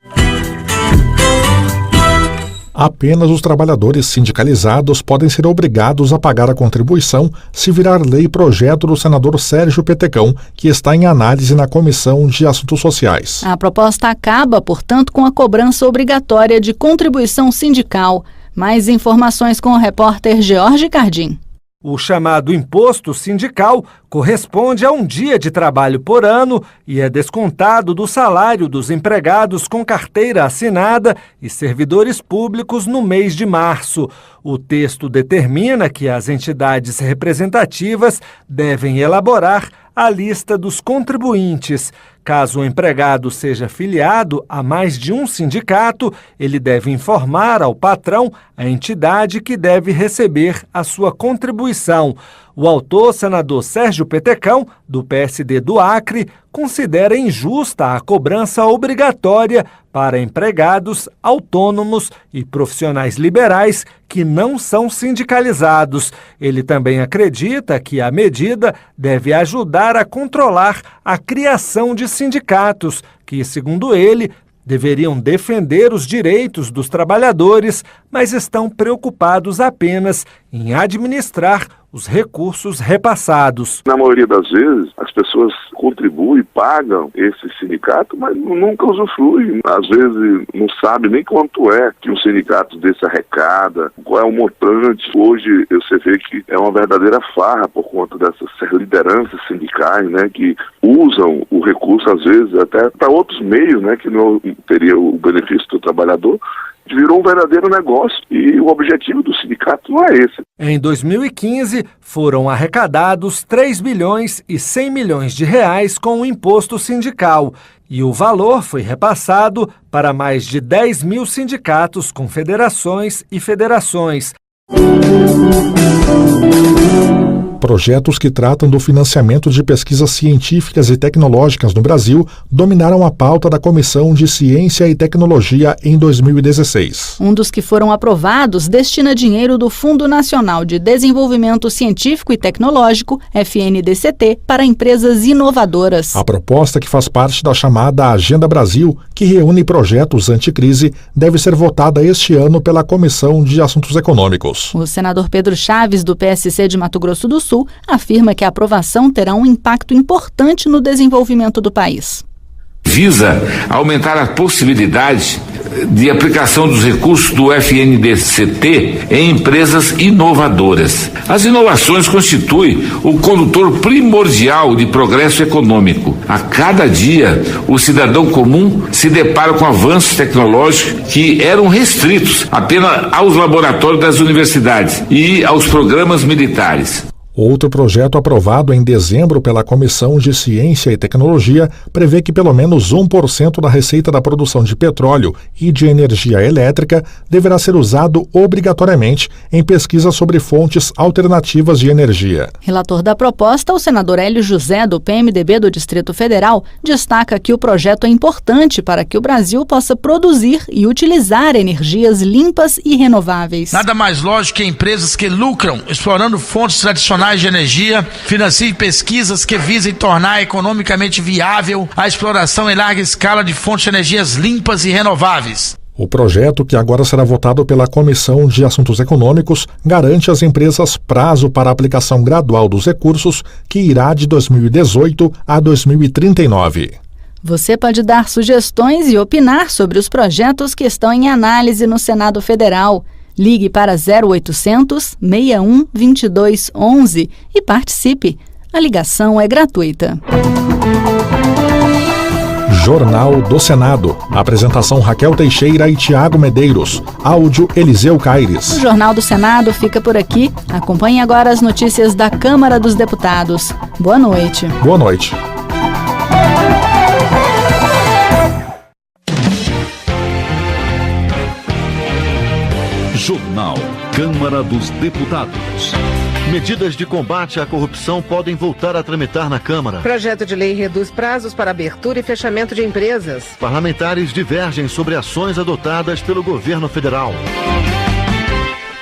Apenas os trabalhadores sindicalizados podem ser obrigados a pagar a contribuição se virar lei projeto do senador Sérgio Petecão, que está em análise na Comissão de Assuntos Sociais. A proposta acaba, portanto, com a cobrança obrigatória de contribuição sindical. Mais informações com o repórter George Cardim. O chamado imposto sindical corresponde a um dia de trabalho por ano e é descontado do salário dos empregados com carteira assinada e servidores públicos no mês de março. O texto determina que as entidades representativas devem elaborar a lista dos contribuintes. Caso o empregado seja filiado a mais de um sindicato, ele deve informar ao patrão a entidade que deve receber a sua contribuição. O autor, senador Sérgio Petecão, do PSD do Acre, considera injusta a cobrança obrigatória para empregados autônomos e profissionais liberais que não são sindicalizados. Ele também acredita que a medida deve ajudar a controlar a criação de sindicatos, que, segundo ele, deveriam defender os direitos dos trabalhadores, mas estão preocupados apenas em administrar os recursos repassados. Na maioria das vezes, as pessoas contribuem, pagam esse sindicato, mas nunca usufruem. Às vezes não sabe nem quanto é que um sindicato desse arrecada, qual é o montante. Hoje você vê que é uma verdadeira farra por conta dessas lideranças sindicais, né, que usam o recurso às vezes até para outros meios, né, que não teria o benefício do trabalhador. Virou um verdadeiro negócio e o objetivo do sindicato não é esse. Em 2015, foram arrecadados 3 bilhões e 100 milhões de reais com o imposto sindical e o valor foi repassado para mais de 10 mil sindicatos, confederações e federações. Projetos que tratam do financiamento de pesquisas científicas e tecnológicas no Brasil dominaram a pauta da Comissão de Ciência e Tecnologia em 2016. Um dos que foram aprovados destina dinheiro do Fundo Nacional de Desenvolvimento Científico e Tecnológico, FNDCT, para empresas inovadoras. A proposta, que faz parte da chamada Agenda Brasil, que reúne projetos anticrise, deve ser votada este ano pela Comissão de Assuntos Econômicos. O senador Pedro Chaves, do PSC de Mato Grosso do Sul, afirma que a aprovação terá um impacto importante no desenvolvimento do país. Visa aumentar a possibilidade de aplicação dos recursos do FNDCT em empresas inovadoras. As inovações constituem o condutor primordial de progresso econômico. A cada dia, o cidadão comum se depara com avanços tecnológicos que eram restritos apenas aos laboratórios das universidades e aos programas militares. Outro projeto aprovado em dezembro pela Comissão de Ciência e Tecnologia prevê que pelo menos 1% da receita da produção de petróleo e de energia elétrica deverá ser usado obrigatoriamente em pesquisa sobre fontes alternativas de energia. Relator da proposta, o senador Hélio José, do PMDB do Distrito Federal, destaca que o projeto é importante para que o Brasil possa produzir e utilizar energias limpas e renováveis. Nada mais lógico que empresas que lucram explorando fontes tradicionais de energia financiem pesquisas que visem tornar economicamente viável a exploração em larga escala de fontes de energias limpas e renováveis. O projeto, que agora será votado pela Comissão de Assuntos Econômicos, garante às empresas prazo para a aplicação gradual dos recursos, que irá de 2018 a 2039. Você pode dar sugestões e opinar sobre os projetos que estão em análise no Senado Federal. Ligue para 0800 61 22 11 e participe. A ligação é gratuita. Jornal do Senado. Apresentação Raquel Teixeira e Tiago Medeiros. Áudio Eliseu Caires. O Jornal do Senado fica por aqui. Acompanhe agora as notícias da Câmara dos Deputados. Boa noite. Boa noite. Jornal Câmara dos Deputados. Medidas de combate à corrupção podem voltar a tramitar na Câmara. Projeto de lei reduz prazos para abertura e fechamento de empresas. Parlamentares divergem sobre ações adotadas pelo governo federal.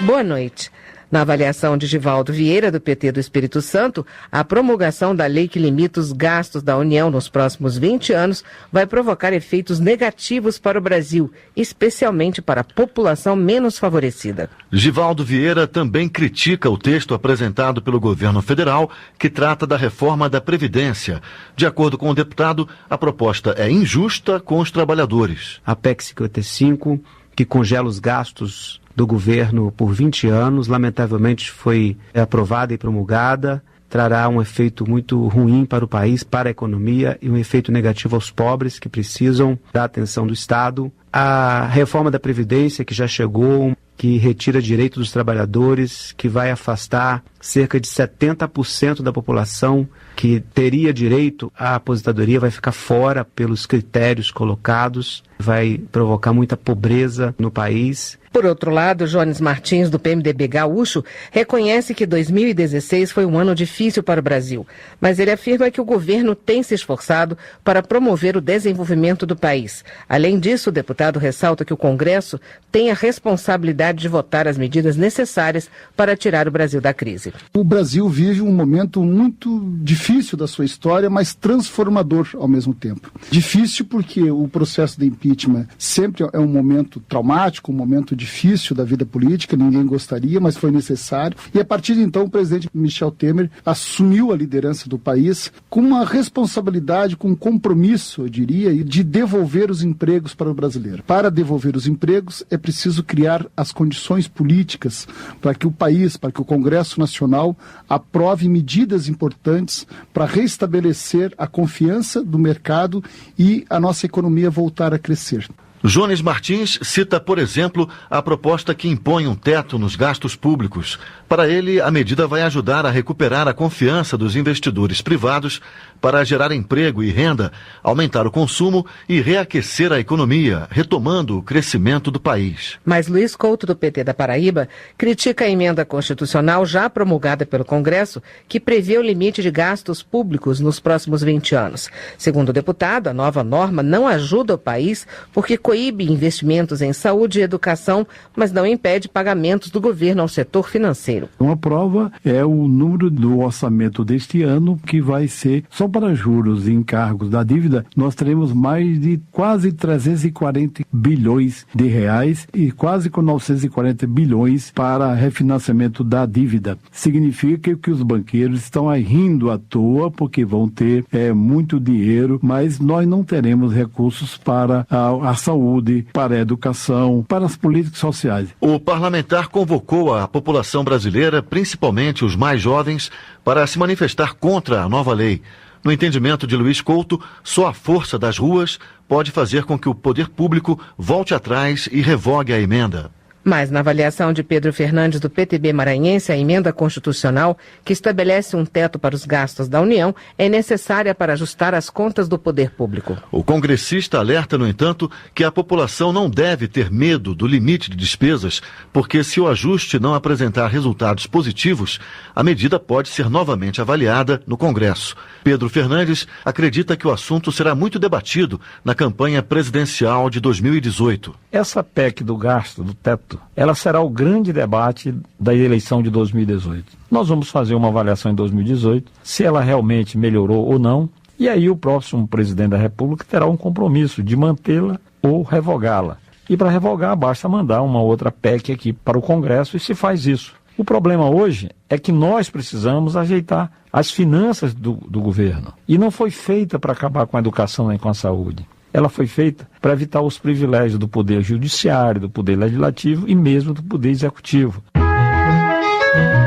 Boa noite. Na avaliação de Givaldo Vieira, do PT do Espírito Santo, a promulgação da lei que limita os gastos da União nos próximos 20 anos vai provocar efeitos negativos para o Brasil, especialmente para a população menos favorecida. Givaldo Vieira também critica o texto apresentado pelo governo federal, que trata da reforma da Previdência. De acordo com o deputado, a proposta é injusta com os trabalhadores. A PEC 55, que congela os gastos do governo por 20 anos, lamentavelmente foi aprovada e promulgada, trará um efeito muito ruim para o país, para a economia, e um efeito negativo aos pobres que precisam da atenção do Estado. A reforma da Previdência, que já chegou, que retira direito dos trabalhadores, que vai afastar cerca de 70% da população que teria direito à aposentadoria, vai ficar fora pelos critérios colocados, vai provocar muita pobreza no país. Por outro lado, Jones Martins, do PMDB gaúcho, reconhece que 2016 foi um ano difícil para o Brasil, mas ele afirma que o governo tem se esforçado para promover o desenvolvimento do país. Além disso, o deputado ressalta que o Congresso tem a responsabilidade de votar as medidas necessárias para tirar o Brasil da crise. O Brasil vive um momento muito difícil da sua história, mas transformador ao mesmo tempo. Difícil porque o processo de impeachment sempre é um momento traumático, um momento difícil da vida política, ninguém gostaria, mas foi necessário. E a partir de então, o presidente Michel Temer assumiu a liderança do país com uma responsabilidade, com um compromisso, eu diria, de devolver os empregos para o brasileiro. Para devolver os empregos, é preciso criar as condições políticas para que o país, para que o Congresso Nacional aprove medidas importantes para restabelecer a confiança do mercado e a nossa economia voltar a crescer. Jones Martins cita, por exemplo, a proposta que impõe um teto nos gastos públicos. Para ele, a medida vai ajudar a recuperar a confiança dos investidores privados para gerar emprego e renda, aumentar o consumo e reaquecer a economia, retomando o crescimento do país. Mas Luiz Couto, do PT da Paraíba, critica a emenda constitucional já promulgada pelo Congresso, que prevê o limite de gastos públicos nos próximos 20 anos. Segundo o deputado, a nova norma não ajuda o país porque proíbe investimentos em saúde e educação, mas não impede pagamentos do governo ao setor financeiro. Uma prova é o número do orçamento deste ano, que vai ser, só para juros e encargos da dívida, nós teremos mais de quase 340 bilhões de reais e quase com 940 bilhões para refinanciamento da dívida. Significa que os banqueiros estão aí rindo à toa, porque vão ter muito dinheiro, mas nós não teremos recursos para a saúde, para a educação, para as políticas sociais. O parlamentar convocou a população brasileira, principalmente os mais jovens, para se manifestar contra a nova lei. No entendimento de Luiz Couto, só a força das ruas pode fazer com que o poder público volte atrás e revogue a emenda. Mas, na avaliação de Pedro Fernandes, do PTB maranhense, a emenda constitucional, que estabelece um teto para os gastos da União, é necessária para ajustar as contas do poder público. O congressista alerta, no entanto, que a população não deve ter medo do limite de despesas, porque se o ajuste não apresentar resultados positivos, a medida pode ser novamente avaliada no Congresso. Pedro Fernandes acredita que o assunto será muito debatido na campanha presidencial de 2018. Essa PEC do gasto, do teto, ela será o grande debate da eleição de 2018. Nós vamos fazer uma avaliação em 2018, se ela realmente melhorou ou não, e aí o próximo presidente da República terá um compromisso de mantê-la ou revogá-la. E para revogar, basta mandar uma outra PEC aqui para o Congresso e se faz isso. O problema hoje é que nós precisamos ajeitar as finanças do governo. E não foi feita para acabar com a educação nem com a saúde. Ela foi feita para evitar os privilégios do Poder Judiciário, do Poder Legislativo e mesmo do Poder Executivo.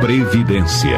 Previdência.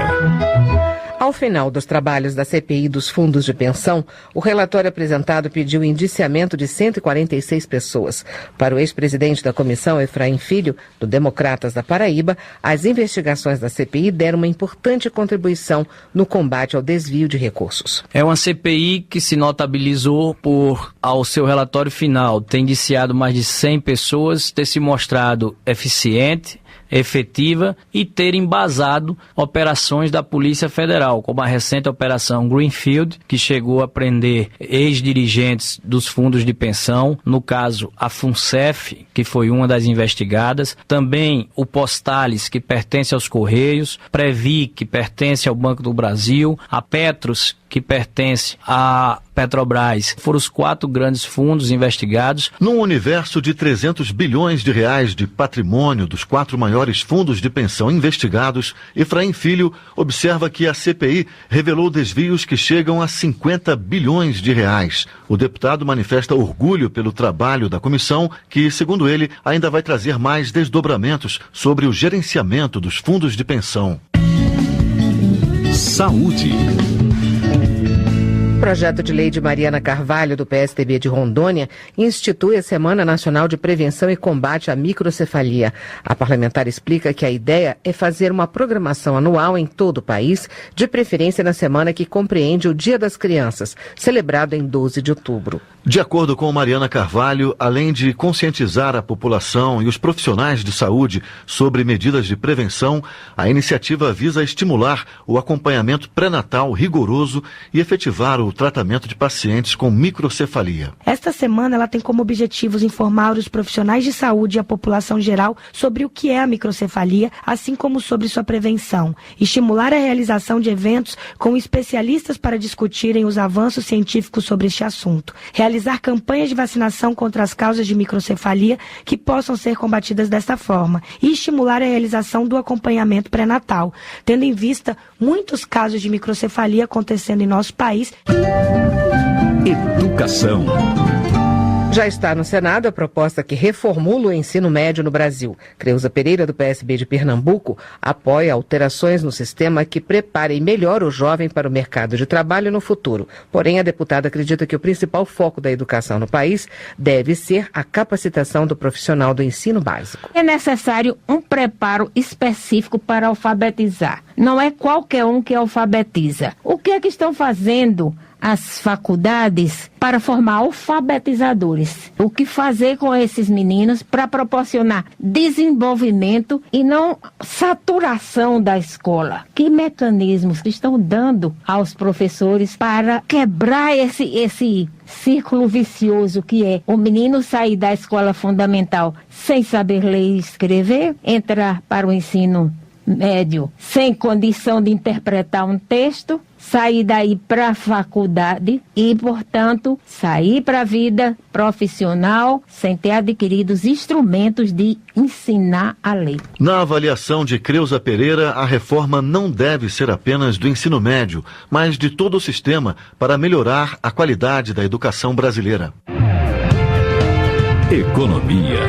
Ao final dos trabalhos da CPI dos fundos de pensão, o relatório apresentado pediu indiciamento de 146 pessoas. Para o ex-presidente da comissão, Efraim Filho, do Democratas da Paraíba, as investigações da CPI deram uma importante contribuição no combate ao desvio de recursos. É uma CPI que se notabilizou por, ao seu relatório final, ter indiciado mais de 100 pessoas, ter se mostrado eficiente, efetiva e ter embasado operações da Polícia Federal, como a recente Operação Greenfield, que chegou a prender ex-dirigentes dos fundos de pensão, no caso a FUNCEF, que foi uma das investigadas, também o Postales, que pertence aos Correios, Previ, que pertence ao Banco do Brasil, a Petros, que pertence à Petrobras. Foram os 4 grandes fundos investigados. Num universo de 300 bilhões de reais de patrimônio dos 4 maiores fundos de pensão investigados, Efraim Filho observa que a CPI revelou desvios que chegam a 50 bilhões de reais. O deputado manifesta orgulho pelo trabalho da comissão, que, segundo ele, ainda vai trazer mais desdobramentos sobre o gerenciamento dos fundos de pensão. Saúde. O projeto de lei de Mariana Carvalho, do PSDB de Rondônia, institui a Semana Nacional de Prevenção e Combate à Microcefalia. A parlamentar explica que a ideia é fazer uma programação anual em todo o país, de preferência na semana que compreende o Dia das Crianças, celebrado em 12 de outubro. De acordo com Mariana Carvalho, além de conscientizar a população e os profissionais de saúde sobre medidas de prevenção, a iniciativa visa estimular o acompanhamento pré-natal rigoroso e efetivar o tratamento de pacientes com microcefalia. Esta semana ela tem como objetivos informar os profissionais de saúde e a população geral sobre o que é a microcefalia, assim como sobre sua prevenção. Estimular a realização de eventos com especialistas para discutirem os avanços científicos sobre este assunto. Realizar campanhas de vacinação contra as causas de microcefalia que possam ser combatidas desta forma. E estimular a realização do acompanhamento pré-natal, tendo em vista muitos casos de microcefalia acontecendo em nosso país. Educação. Já está no Senado a proposta que reformula o ensino médio no Brasil. Creuza Pereira, do PSB de Pernambuco, apoia alterações no sistema que preparem melhor o jovem para o mercado de trabalho no futuro. Porém, a deputada acredita que o principal foco da educação no país deve ser a capacitação do profissional do ensino básico. É necessário um preparo específico para alfabetizar. Não é qualquer um que alfabetiza. O que é que estão fazendo as faculdades para formar alfabetizadores. O que fazer com esses meninos para proporcionar desenvolvimento e não saturação da escola? Que mecanismos estão dando aos professores para quebrar esse círculo vicioso que é o menino sair da escola fundamental sem saber ler e escrever, entrar para o ensino médio sem condição de interpretar um texto, sair daí para a faculdade e, portanto, sair para a vida profissional sem ter adquirido os instrumentos de ensinar a ler. Na avaliação de Creuza Pereira, a reforma não deve ser apenas do ensino médio, mas de todo o sistema para melhorar a qualidade da educação brasileira. Economia.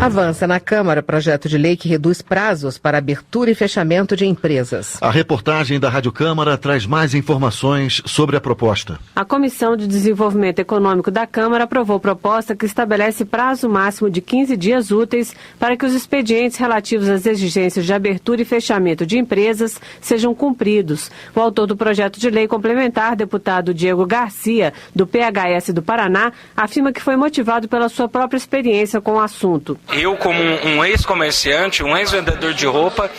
Avança na Câmara projeto de lei que reduz prazos para abertura e fechamento de empresas. A reportagem da Rádio Câmara traz mais informações sobre a proposta. A Comissão de Desenvolvimento Econômico da Câmara aprovou proposta que estabelece prazo máximo de 15 dias úteis para que os expedientes relativos às exigências de abertura e fechamento de empresas sejam cumpridos. O autor do projeto de lei complementar, deputado Diego Garcia, do PHS do Paraná, afirma que foi motivado pela sua própria experiência com o assunto. Eu, como um ex-comerciante, um ex-vendedor de roupa,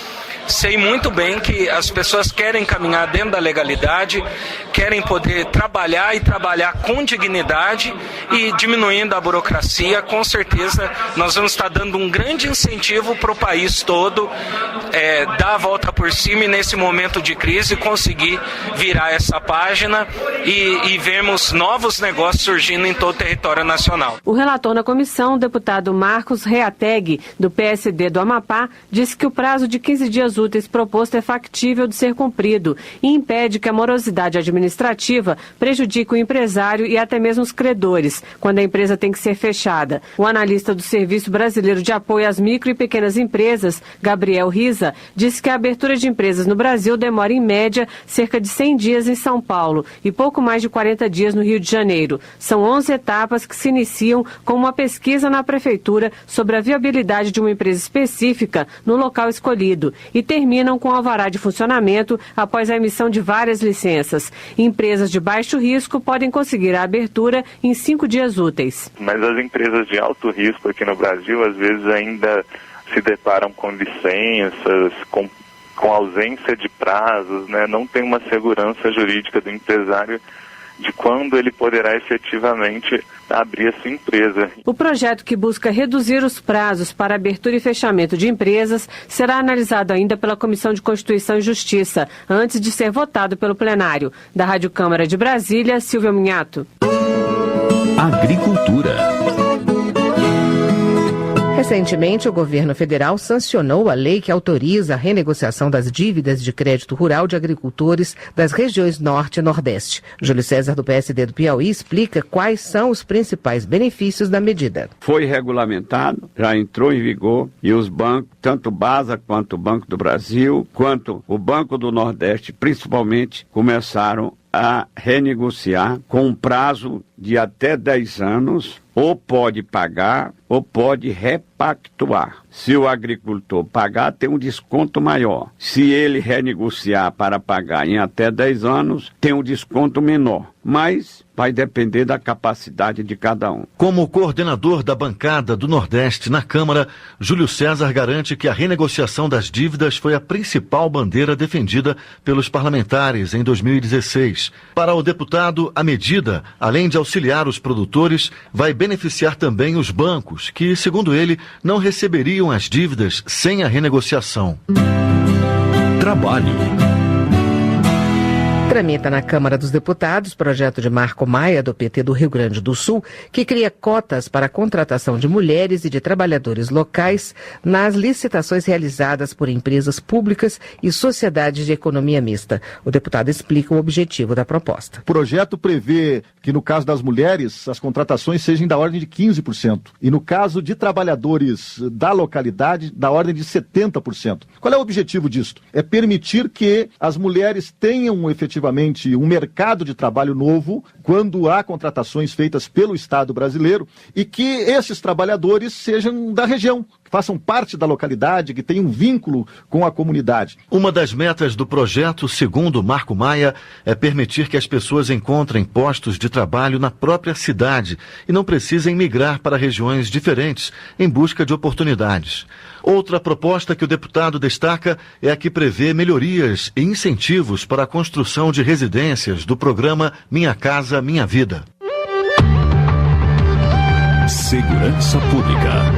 sei muito bem que as pessoas querem caminhar dentro da legalidade, querem poder trabalhar e trabalhar com dignidade e diminuindo a burocracia. Com certeza nós vamos estar dando um grande incentivo para o país todo dar a volta por cima e nesse momento de crise conseguir virar essa página e vermos novos negócios surgindo em todo o território nacional. O relator na comissão, o deputado Marcos Reateg, do PSD do Amapá, disse que o prazo de 15 dias úteis proposto é factível de ser cumprido e impede que a morosidade administrativa prejudique o empresário e até mesmo os credores, quando a empresa tem que ser fechada. O analista do Serviço Brasileiro de Apoio às Micro e Pequenas Empresas, Gabriel Riza, disse que a abertura de empresas no Brasil demora em média cerca de 100 dias em São Paulo e pouco mais de 40 dias no Rio de Janeiro. São 11 etapas que se iniciam com uma pesquisa na prefeitura sobre a viabilidade de uma empresa específica no local escolhido e terminam com alvará de funcionamento após a emissão de várias licenças. Empresas de baixo risco podem conseguir a abertura em 5 dias úteis. Mas as empresas de alto risco aqui no Brasil, às vezes, ainda se deparam com licenças, com ausência de prazos, né? Não tem uma segurança jurídica do empresário de quando ele poderá efetivamente abrir essa empresa. O projeto, que busca reduzir os prazos para abertura e fechamento de empresas, será analisado ainda pela Comissão de Constituição e Justiça, antes de ser votado pelo plenário. Da Rádio Câmara de Brasília, Silvia Munhato. Agricultura. Recentemente, o governo federal sancionou a lei que autoriza a renegociação das dívidas de crédito rural de agricultores das regiões Norte e Nordeste. Júlio César, do PSD do Piauí, explica quais são os principais benefícios da medida. Foi regulamentado, já entrou em vigor e os bancos, tanto o BASA quanto o Banco do Brasil, quanto o Banco do Nordeste, principalmente, começaram a renegociar com um prazo de até 10 anos, ou pode pagar ou pode repactuar. Se o agricultor pagar, tem um desconto maior. Se ele renegociar para pagar em até 10 anos, tem um desconto menor. Mas vai depender da capacidade de cada um. Como coordenador da bancada do Nordeste na Câmara, Júlio César garante que a renegociação das dívidas foi a principal bandeira defendida pelos parlamentares em 2016. Para o deputado, a medida, além de auxiliar os produtores, vai beneficiar também os bancos, que, segundo ele, não receberiam as dívidas sem a renegociação. Trabalho. Tramita na Câmara dos Deputados projeto de Marco Maia, do PT do Rio Grande do Sul, que cria cotas para a contratação de mulheres e de trabalhadores locais nas licitações realizadas por empresas públicas e sociedades de economia mista. O deputado explica o objetivo da proposta. O projeto prevê que, no caso das mulheres, as contratações sejam da ordem de 15%. E, no caso de trabalhadores da localidade, da ordem de 70%. Qual é o objetivo disso? É permitir que as mulheres tenham efetivamente um mercado de trabalho novo quando há contratações feitas pelo Estado brasileiro e que esses trabalhadores sejam da região, que façam parte da localidade, que tenham um vínculo com a comunidade. Uma das metas do projeto, segundo Marco Maia, é permitir que as pessoas encontrem postos de trabalho na própria cidade e não precisem migrar para regiões diferentes em busca de oportunidades. Outra proposta que o deputado destaca é a que prevê melhorias e incentivos para a construção de residências do programa Minha Casa Minha Vida. Segurança Pública.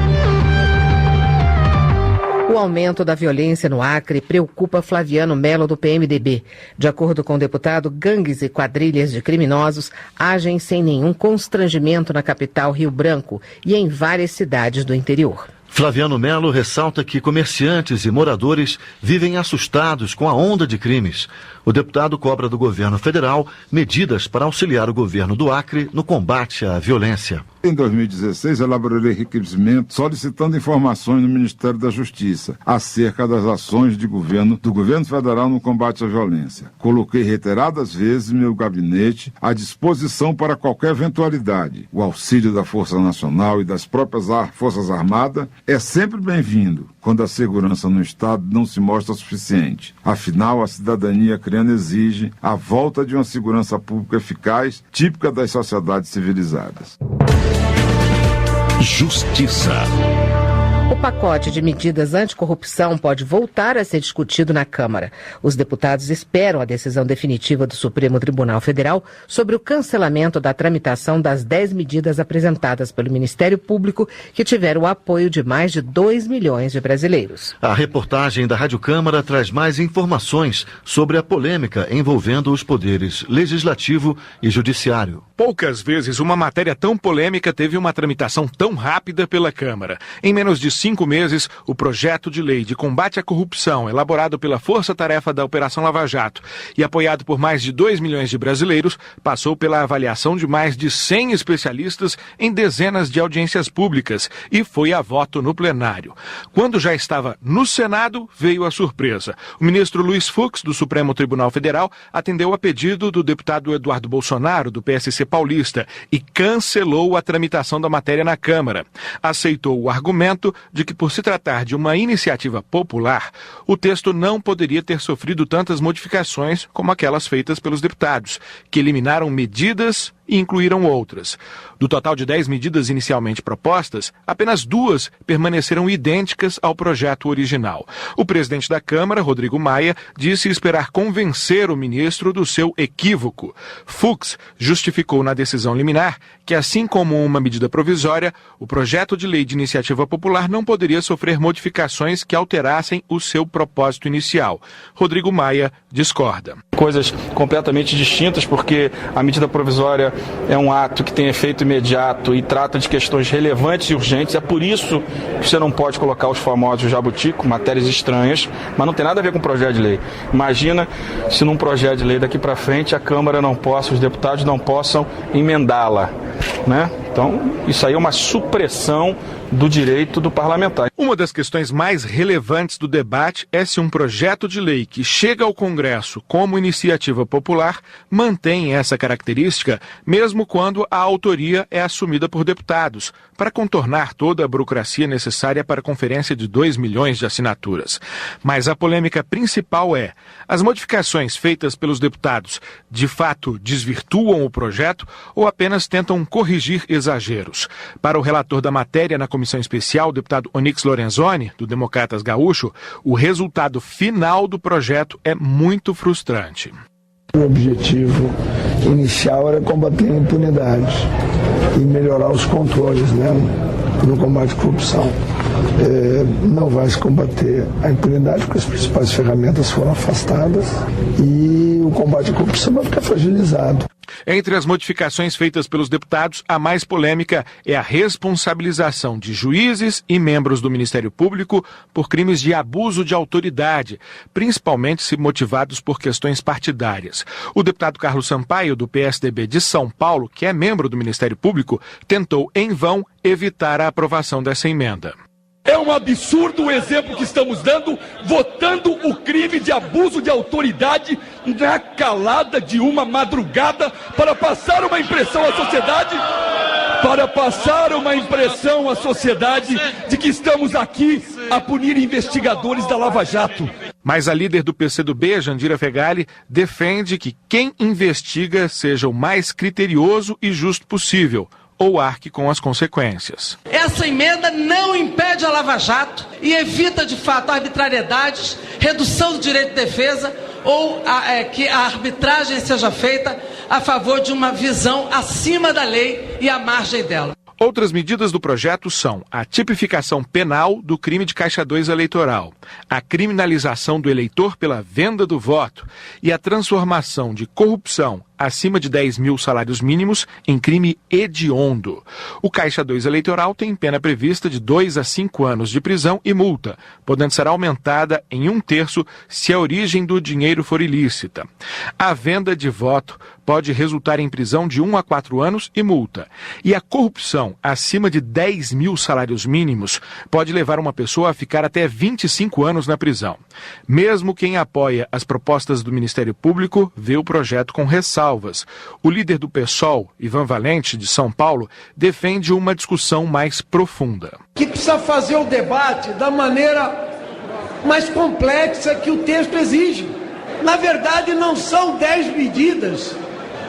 O aumento da violência no Acre preocupa Flaviano Melo, do PMDB. De acordo com o deputado, gangues e quadrilhas de criminosos agem sem nenhum constrangimento na capital Rio Branco e em várias cidades do interior. Flaviano Melo ressalta que comerciantes e moradores vivem assustados com a onda de crimes. O deputado cobra do governo federal medidas para auxiliar o governo do Acre no combate à violência. Em 2016, elaborei requerimento solicitando informações no Ministério da Justiça acerca das ações de governo do governo federal no combate à violência. Coloquei reiteradas vezes meu gabinete à disposição para qualquer eventualidade. O auxílio da Força Nacional e das próprias Forças Armadas é sempre bem-vindo quando a segurança no Estado não se mostra suficiente. Afinal, a cidadania acreana exige a volta de uma segurança pública eficaz, típica das sociedades civilizadas. Justiça. O pacote de medidas anticorrupção pode voltar a ser discutido na Câmara. Os deputados esperam a decisão definitiva do Supremo Tribunal Federal sobre o cancelamento da tramitação das 10 medidas apresentadas pelo Ministério Público, que tiveram o apoio de mais de 2 milhões de brasileiros. A reportagem da Rádio Câmara traz mais informações sobre a polêmica envolvendo os poderes legislativo e judiciário. Poucas vezes uma matéria tão polêmica teve uma tramitação tão rápida pela Câmara. Em menos de 5 meses, o projeto de lei de combate à corrupção, elaborado pela Força-Tarefa da Operação Lava Jato e apoiado por mais de 2 milhões de brasileiros, passou pela avaliação de mais de 100 especialistas em dezenas de audiências públicas e foi a voto no plenário. Quando já estava no Senado, veio a surpresa. O ministro Luiz Fux, do Supremo Tribunal Federal, atendeu a pedido do deputado Eduardo Bolsonaro, do PSC paulista, e cancelou a tramitação da matéria na Câmara. Aceitou o argumento de que, por se tratar de uma iniciativa popular, o texto não poderia ter sofrido tantas modificações como aquelas feitas pelos deputados, que eliminaram medidas e incluíram outras. Do total de 10 medidas inicialmente propostas, apenas 2 permaneceram idênticas ao projeto original. O presidente da Câmara, Rodrigo Maia, disse esperar convencer o ministro do seu equívoco. Fux justificou na decisão liminar que, assim como uma medida provisória, o projeto de lei de iniciativa popular não poderia sofrer modificações que alterassem o seu propósito inicial. Rodrigo Maia discorda. Coisas completamente distintas, porque a medida provisória é um ato que tem efeito imediato e trata de questões relevantes e urgentes. É por isso que você não pode colocar os famosos jabutico, matérias estranhas, mas não tem nada a ver com o projeto de lei. Imagina se num projeto de lei daqui para frente a Câmara não possa, os deputados não possam emendá-la, né? Então, isso aí é uma supressão do direito do parlamentar. Uma das questões mais relevantes do debate é se um projeto de lei que chega ao Congresso como iniciativa popular mantém essa característica, mesmo quando a autoria é assumida por deputados, para contornar toda a burocracia necessária para a conferência de 2 milhões de assinaturas. Mas a polêmica principal é: as modificações feitas pelos deputados de fato desvirtuam o projeto ou apenas tentam corrigir exageros? Para o relator da matéria na Comissão Especial, o deputado Onyx Lorenzoni, do Democratas Gaúcho, o resultado final do projeto é muito frustrante. O objetivo inicial era combater a impunidade e melhorar os controles, né, no combate à corrupção. Não vai se combater a impunidade porque as principais ferramentas foram afastadas e o combate à corrupção vai ficar fragilizado. Entre as modificações feitas pelos deputados, a mais polêmica é a responsabilização de juízes e membros do Ministério Público por crimes de abuso de autoridade, principalmente se motivados por questões partidárias. O deputado Carlos Sampaio, do PSDB de São Paulo, que é membro do Ministério Público, tentou em vão evitar a aprovação dessa emenda. É um absurdo o exemplo que estamos dando, votando o crime de abuso de autoridade na calada de uma madrugada para passar uma impressão à sociedade para passar uma impressão à sociedade de que estamos aqui a punir investigadores da Lava Jato. Mas a líder do PCdoB, Jandira Fegali, defende que quem investiga seja o mais criterioso e justo possível, ou arque com as consequências. Essa emenda não impede a Lava Jato e evita, de fato, arbitrariedades, redução do direito de defesa ou que a arbitragem seja feita a favor de uma visão acima da lei e à margem dela. Outras medidas do projeto são a tipificação penal do crime de caixa 2 eleitoral, a criminalização do eleitor pela venda do voto e a transformação de corrupção acima de 10 mil salários mínimos em crime hediondo. O caixa 2 eleitoral tem pena prevista de 2 a 5 anos de prisão e multa, podendo ser aumentada em 1/3 se a origem do dinheiro for ilícita. A venda de voto pode resultar em prisão de 1 a 4 anos e multa. E a corrupção acima de 10 mil salários mínimos pode levar uma pessoa a ficar até 25 anos na prisão. Mesmo quem apoia as propostas do Ministério Público vê o projeto com ressalvas. O líder do PSOL, Ivan Valente, de São Paulo, defende uma discussão mais profunda. Que precisa fazer o debate da maneira mais complexa que o texto exige. Na verdade, não são 10 medidas,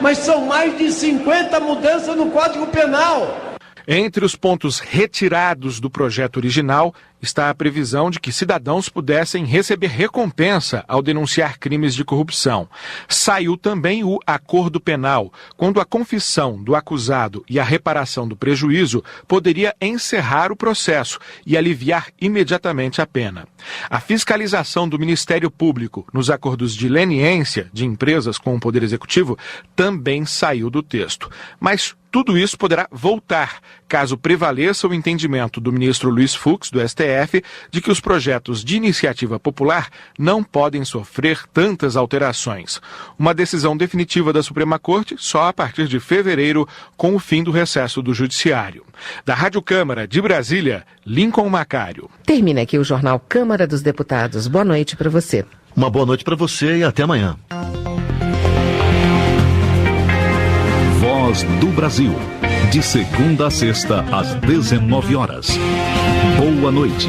mas são mais de 50 mudanças no Código Penal. Entre os pontos retirados do projeto original está a previsão de que cidadãos pudessem receber recompensa ao denunciar crimes de corrupção. Saiu também o acordo penal, quando a confissão do acusado e a reparação do prejuízo poderia encerrar o processo e aliviar imediatamente a pena. A fiscalização do Ministério Público nos acordos de leniência de empresas com o Poder Executivo também saiu do texto. Mas tudo isso poderá voltar, caso prevaleça o entendimento do ministro Luiz Fux, do STF, de que os projetos de iniciativa popular não podem sofrer tantas alterações. Uma decisão definitiva da Suprema Corte só a partir de fevereiro, com o fim do recesso do Judiciário. Da Rádio Câmara de Brasília, Lincoln Macário. Termina aqui o Jornal Câmara dos Deputados. Boa noite para você. Uma boa noite para você e até amanhã. Voz do Brasil. De segunda a sexta, às 19 horas. Boa noite.